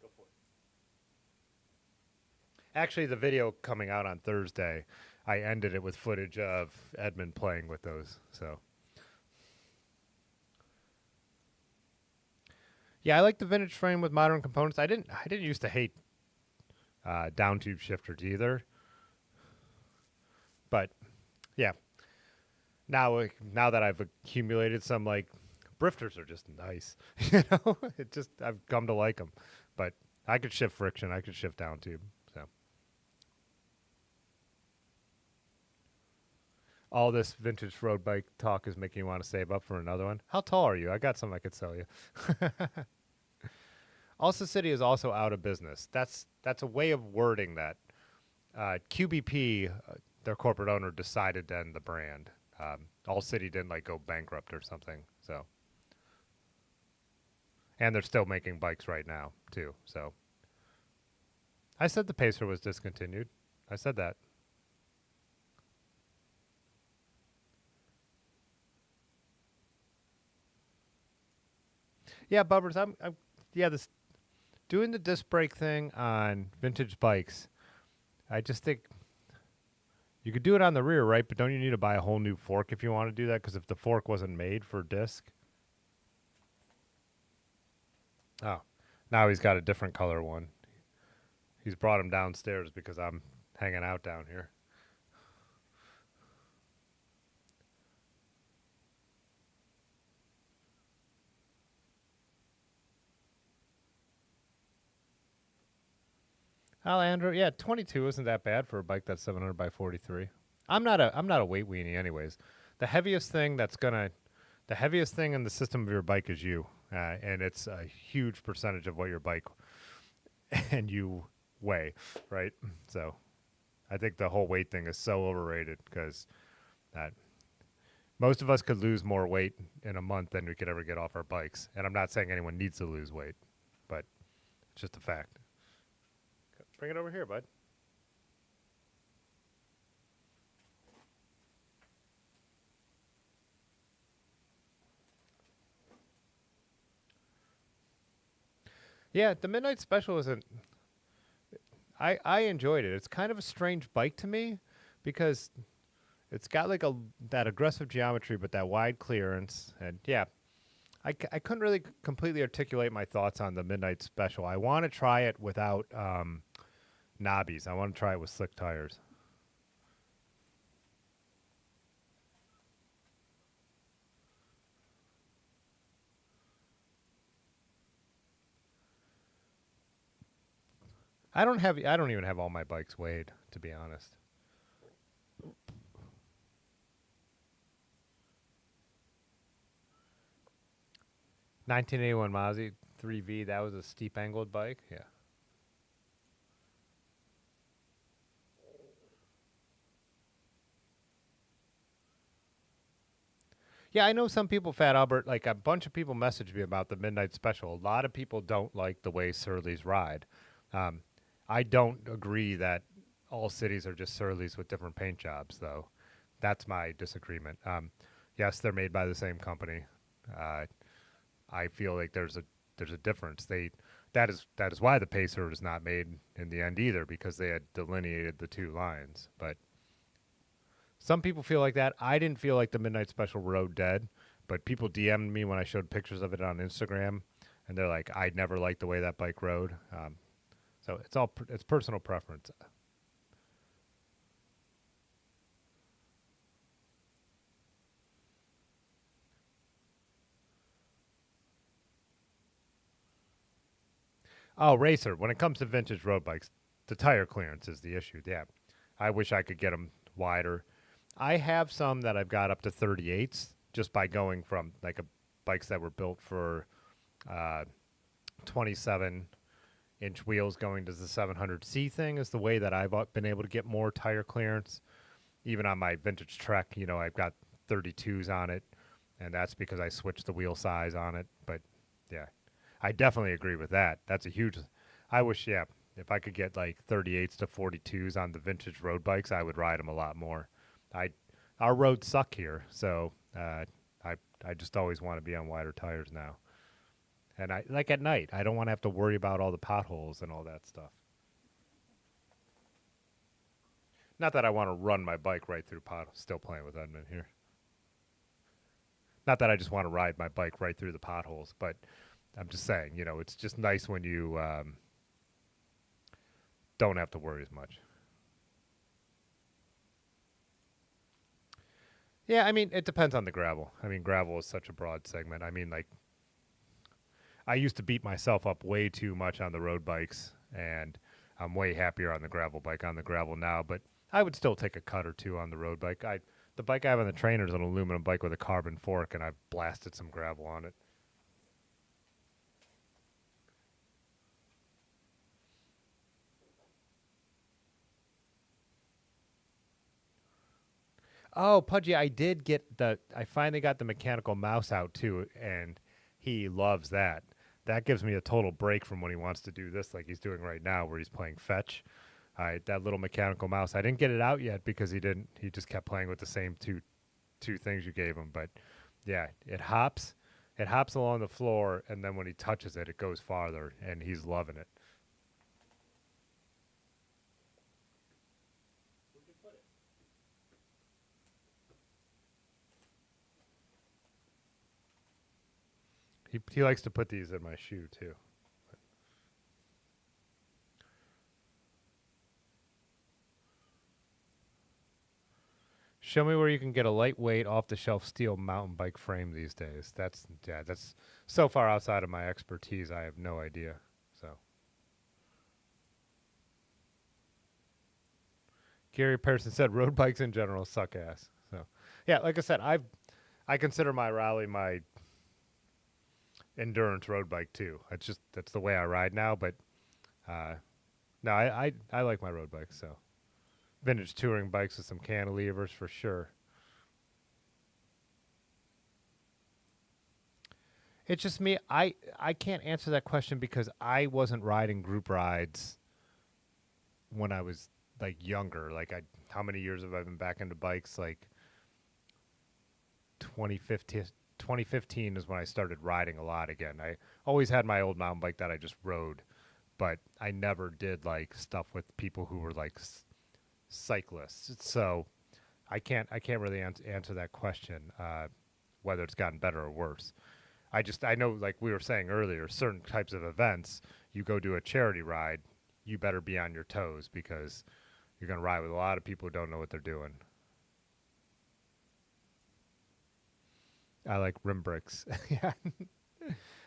Go for it. Actually, the video coming out on Thursday, I ended it with footage of Edmund playing with those. So, yeah, I like the vintage frame with modern components. I didn't used to hate down tube shifters either. But yeah, now that I've accumulated some, like, Brifters are just nice. I've come to like them. But I could shift friction. I could shift down tube. So all this vintage road bike talk is making you want to save up for another one. How tall are you? I got some I could sell you. Also, City is also out of business. That's a way of wording that. QBP, their corporate owner, decided to end the brand. All City didn't go bankrupt or something. So. And they're still making bikes right now, too. So I said the Pacer was discontinued. I said that. Yeah, Bubbers, this doing the disc brake thing on vintage bikes. I just think you could do it on the rear, right? But don't you need to buy a whole new fork if you want to do that? Because if the fork wasn't made for disc. Oh, now he's got a different color one. He's brought him downstairs because I'm hanging out down here. Andrew, yeah, 22 isn't that bad for a bike that's 700 by 43. I'm not a weight weenie anyways. The heaviest thing in the system of your bike is you, and it's a huge percentage of what your bike and you weigh, right? So I think the whole weight thing is so overrated because that most of us could lose more weight in a month than we could ever get off our bikes. And I'm not saying anyone needs to lose weight, but it's just a fact. Bring it over here, bud. Yeah, the Midnight Special isn't. I enjoyed it. It's kind of a strange bike to me because it's got like that aggressive geometry, but that wide clearance, and yeah, I couldn't really completely articulate my thoughts on the Midnight Special. I want to try it without knobbies. I want to try it with slick tires. I don't even have all my bikes weighed, to be honest. 1981 Mazda 3V, that was a steep angled bike. Yeah. Yeah, I know some people, Fat Albert, like a bunch of people messaged me about the Midnight Special. A lot of people don't like the way Surly's ride. Um, I don't agree that all cities are just Surly's with different paint jobs, though. That's my disagreement. Yes, they're made by the same company. Uh, I feel like there's a difference. That is why the Pacer is not made in the end either, because they had delineated the two lines. But some people feel like that. I didn't feel like the Midnight Special rode dead, but people DM'd me when I showed pictures of it on Instagram, and they're like, I never liked the way that bike rode. So it's personal preference. Oh, Racer, when it comes to vintage road bikes, the tire clearance is the issue. Yeah. I wish I could get them wider. I have some that I've got up to 38s just by going from like bikes that were built for 27-inch wheels going to the 700C thing is the way that I've been able to get more tire clearance. Even on my vintage Trek, I've got 32s on it, and that's because I switched the wheel size on it. But yeah, I definitely agree with that. That's a huge. I wish, yeah, if I could get like 38s to 42s on the vintage road bikes, I would ride them a lot more. Our roads suck here, so I just always want to be on wider tires now. And I like at night, I don't want to have to worry about all the potholes and all that stuff. Not that I want to run my bike right through potholes. Still playing with Edmund here. Not that I just want to ride my bike right through the potholes, but I'm just saying, it's just nice when you don't have to worry as much. Yeah, I mean, it depends on the gravel. I mean, gravel is such a broad segment. I mean, like, I used to beat myself up way too much on the road bikes, and I'm way happier on the gravel now, but I would still take a cut or two on the road bike. The bike I have on the trainer is an aluminum bike with a carbon fork, and I've blasted some gravel on it. Oh, Pudgy, I finally got the mechanical mouse out too, and he loves that. That gives me a total break from when he wants to do this like he's doing right now where he's playing fetch. That little mechanical mouse, I didn't get it out yet because he just kept playing with the same two things you gave him. But yeah, it hops along the floor, and then when he touches it, it goes farther, and he's loving it. He likes to put these in my shoe too. Show me where you can get a lightweight, off-the-shelf steel mountain bike frame these days. That's so far outside of my expertise. I have no idea. So, Gary Pearson said road bikes in general suck ass. So, yeah, like I said, I consider my rally my endurance road bike too. That's the way I ride now. But no, I like my road bikes. So, vintage touring bikes with some cantilevers for sure. It's just me. I can't answer that question because I wasn't riding group rides when I was like younger. How many years have I been back into bikes? Like 2015, 2015 is when I started riding a lot again. I always had my old mountain bike that I just rode, but I never did like stuff with people who were like cyclists. So I can't really answer that question whether it's gotten better or worse. I know, like we were saying earlier, certain types of events, you go do a charity ride, you better be on your toes because you're going to ride with a lot of people who don't know what they're doing. I like rim brakes. Yeah,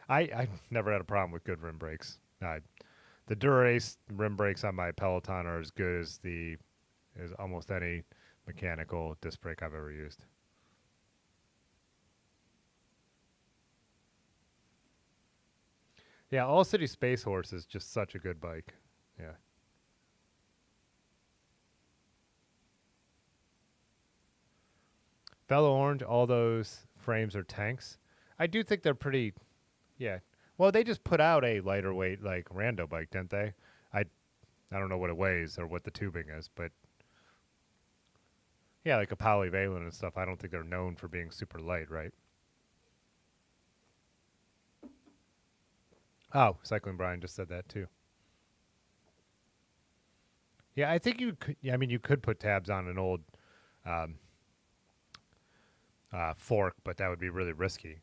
I never had a problem with good rim brakes. The Dura-Ace rim brakes on my Peloton are as good as almost any mechanical disc brake I've ever used. Yeah, All City Space Horse is just such a good bike. Yeah. Fellow Orange, all those frames are tanks. I do think they're pretty, yeah. Well, they just put out a lighter weight like rando bike, didn't they? I don't know what it weighs or what the tubing is, but yeah, like a polyvalent and stuff. I don't think they're known for being super light, right? Oh, Cycling Brian just said that too. Yeah, I think you could. Yeah, I mean, you could put tabs on an old um, fork, but that would be really risky.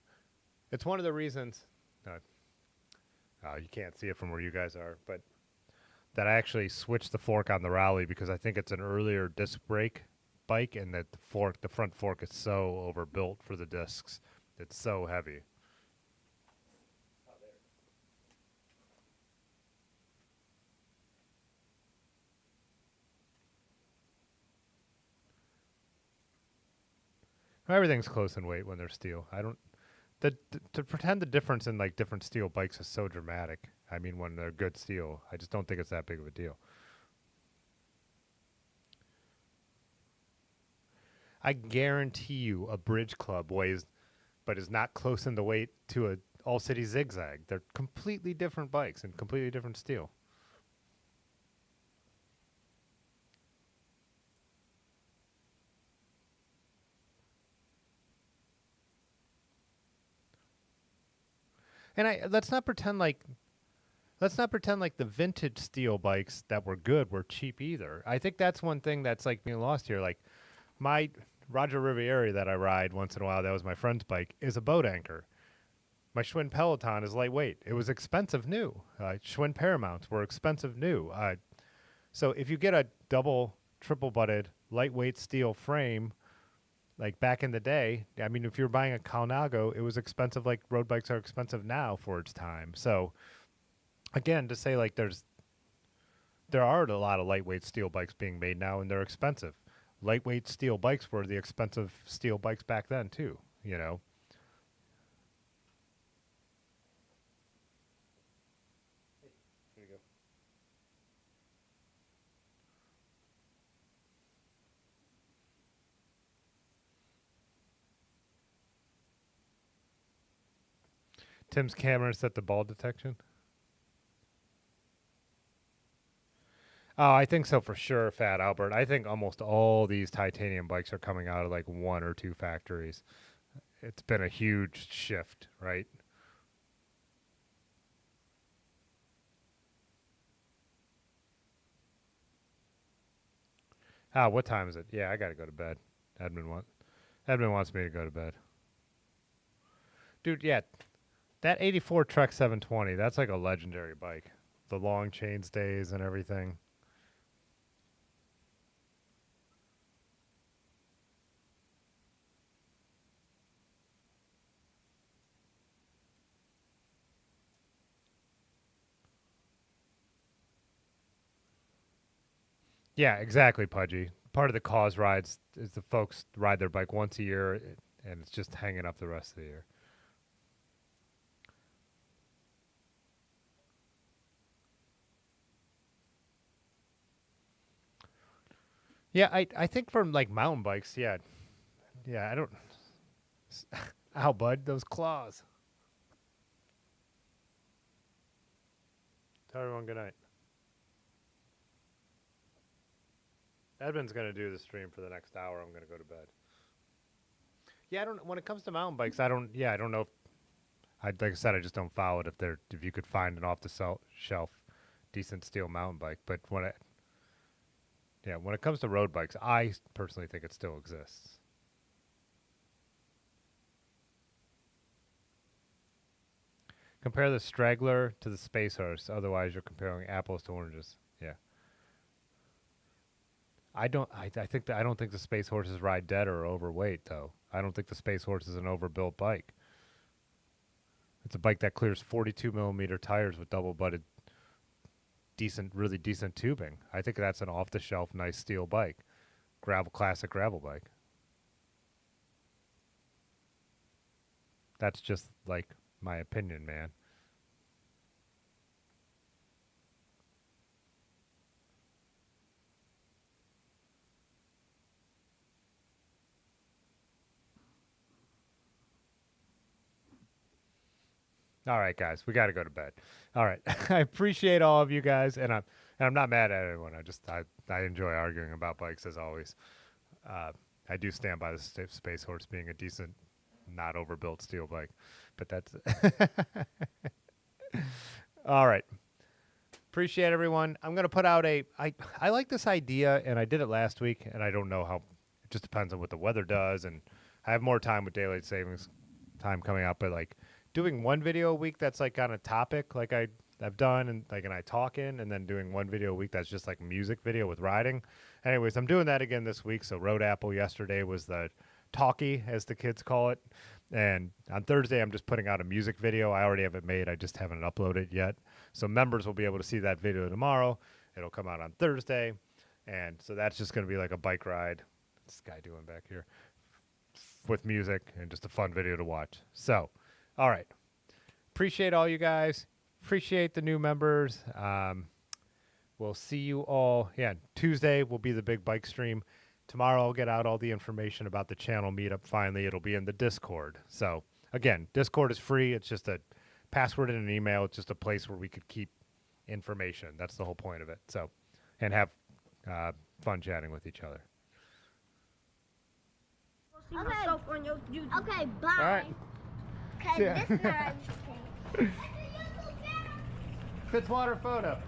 It's one of the reasons. You can't see it from where you guys are, but that I actually switched the fork on the Raleigh because I think it's an earlier disc brake bike, and that the front fork is so overbuilt for the discs. It's so heavy. Everything's close in weight when they're steel. I don't. To pretend the difference in like different steel bikes is so dramatic. I mean, when they're good steel, I just don't think it's that big of a deal. I guarantee you, a Bridge Club weighs, but is not close in the weight to a All City Zigzag. They're completely different bikes and completely different steel. And let's not pretend like the vintage steel bikes that were good were cheap either. I think that's one thing that's like being lost here. Like my Roger Riviera that I ride once in a while, that was my friend's bike, is a boat anchor. My Schwinn Peloton is lightweight. It was expensive new. Schwinn Paramounts were expensive new. So if you get a double, triple butted, lightweight steel frame, like back in the day, I mean, if you were buying a Colnago, it was expensive like road bikes are expensive now for its time. So again, to say like there are a lot of lightweight steel bikes being made now, and they're expensive. Lightweight steel bikes were the expensive steel bikes back then too, you know. Here you go. Tim's camera set the ball detection. Oh, I think so for sure, Fat Albert. I think almost all these titanium bikes are coming out of like one or two factories. It's been a huge shift, right? Ah, what time is it? Yeah, I gotta go to bed. Edmund wants me to go to bed. Dude, yeah, that 84 Trek 720, that's like a legendary bike. The long chain stays and everything. Yeah, exactly, Pudgy. Part of the cause rides is the folks ride their bike once a year, and it's just hanging up the rest of the year. Yeah, I think from like mountain bikes, yeah. Yeah, I don't. Ow, bud, those claws. Tell everyone good night. Edmund's going to do the stream for the next hour. I'm going to go to bed. Yeah, I don't. When it comes to mountain bikes, I don't. Yeah, I don't know. Like I said, I just don't follow it if you could find an off the shelf decent steel mountain bike. But when it comes to road bikes, I personally think it still exists. Compare the straggler to the space horse. Otherwise, you're comparing apples to oranges. Yeah. I don't think the space horses ride dead or are overweight though. I don't think the space horse is an overbuilt bike. It's a bike that clears 42 millimeter tires with double butted, really decent tubing. I think that's an off the shelf, nice steel bike, classic gravel bike. That's just like my opinion, man. All right, guys, we got to go to bed. All right, I appreciate all of you guys, and I'm not mad at anyone. I enjoy arguing about bikes as always. I do stand by the Space Horse being a decent, not overbuilt steel bike, but that's all right. Appreciate everyone. I'm gonna put out I like this idea, and I did it last week, and I don't know how. It just depends on what the weather does, and I have more time with daylight savings time coming up, but like. Doing one video a week that's like on a topic like I've done and I talk in, and then doing one video a week that's just like music video with riding. Anyways, I'm doing that again this week. So Road Apple yesterday was the talkie, as the kids call it. And on Thursday, I'm just putting out a music video. I already have it made. I just haven't uploaded it yet. So members will be able to see that video tomorrow. It'll come out on Thursday. And so that's just going to be like a bike ride. What's this guy doing back here? With music and just a fun video to watch. So, all right. Appreciate all you guys. Appreciate the new members. We'll see you all. Yeah, Tuesday will be the big bike stream. Tomorrow I'll get out all the information about the channel meetup. Finally, it'll be in the Discord. So, again, Discord is free. It's just a password and an email. It's just a place where we could keep information. That's the whole point of it. So, and have fun chatting with each other. Okay, bye. All right. Cause Yeah. this time. Fitzwater photo.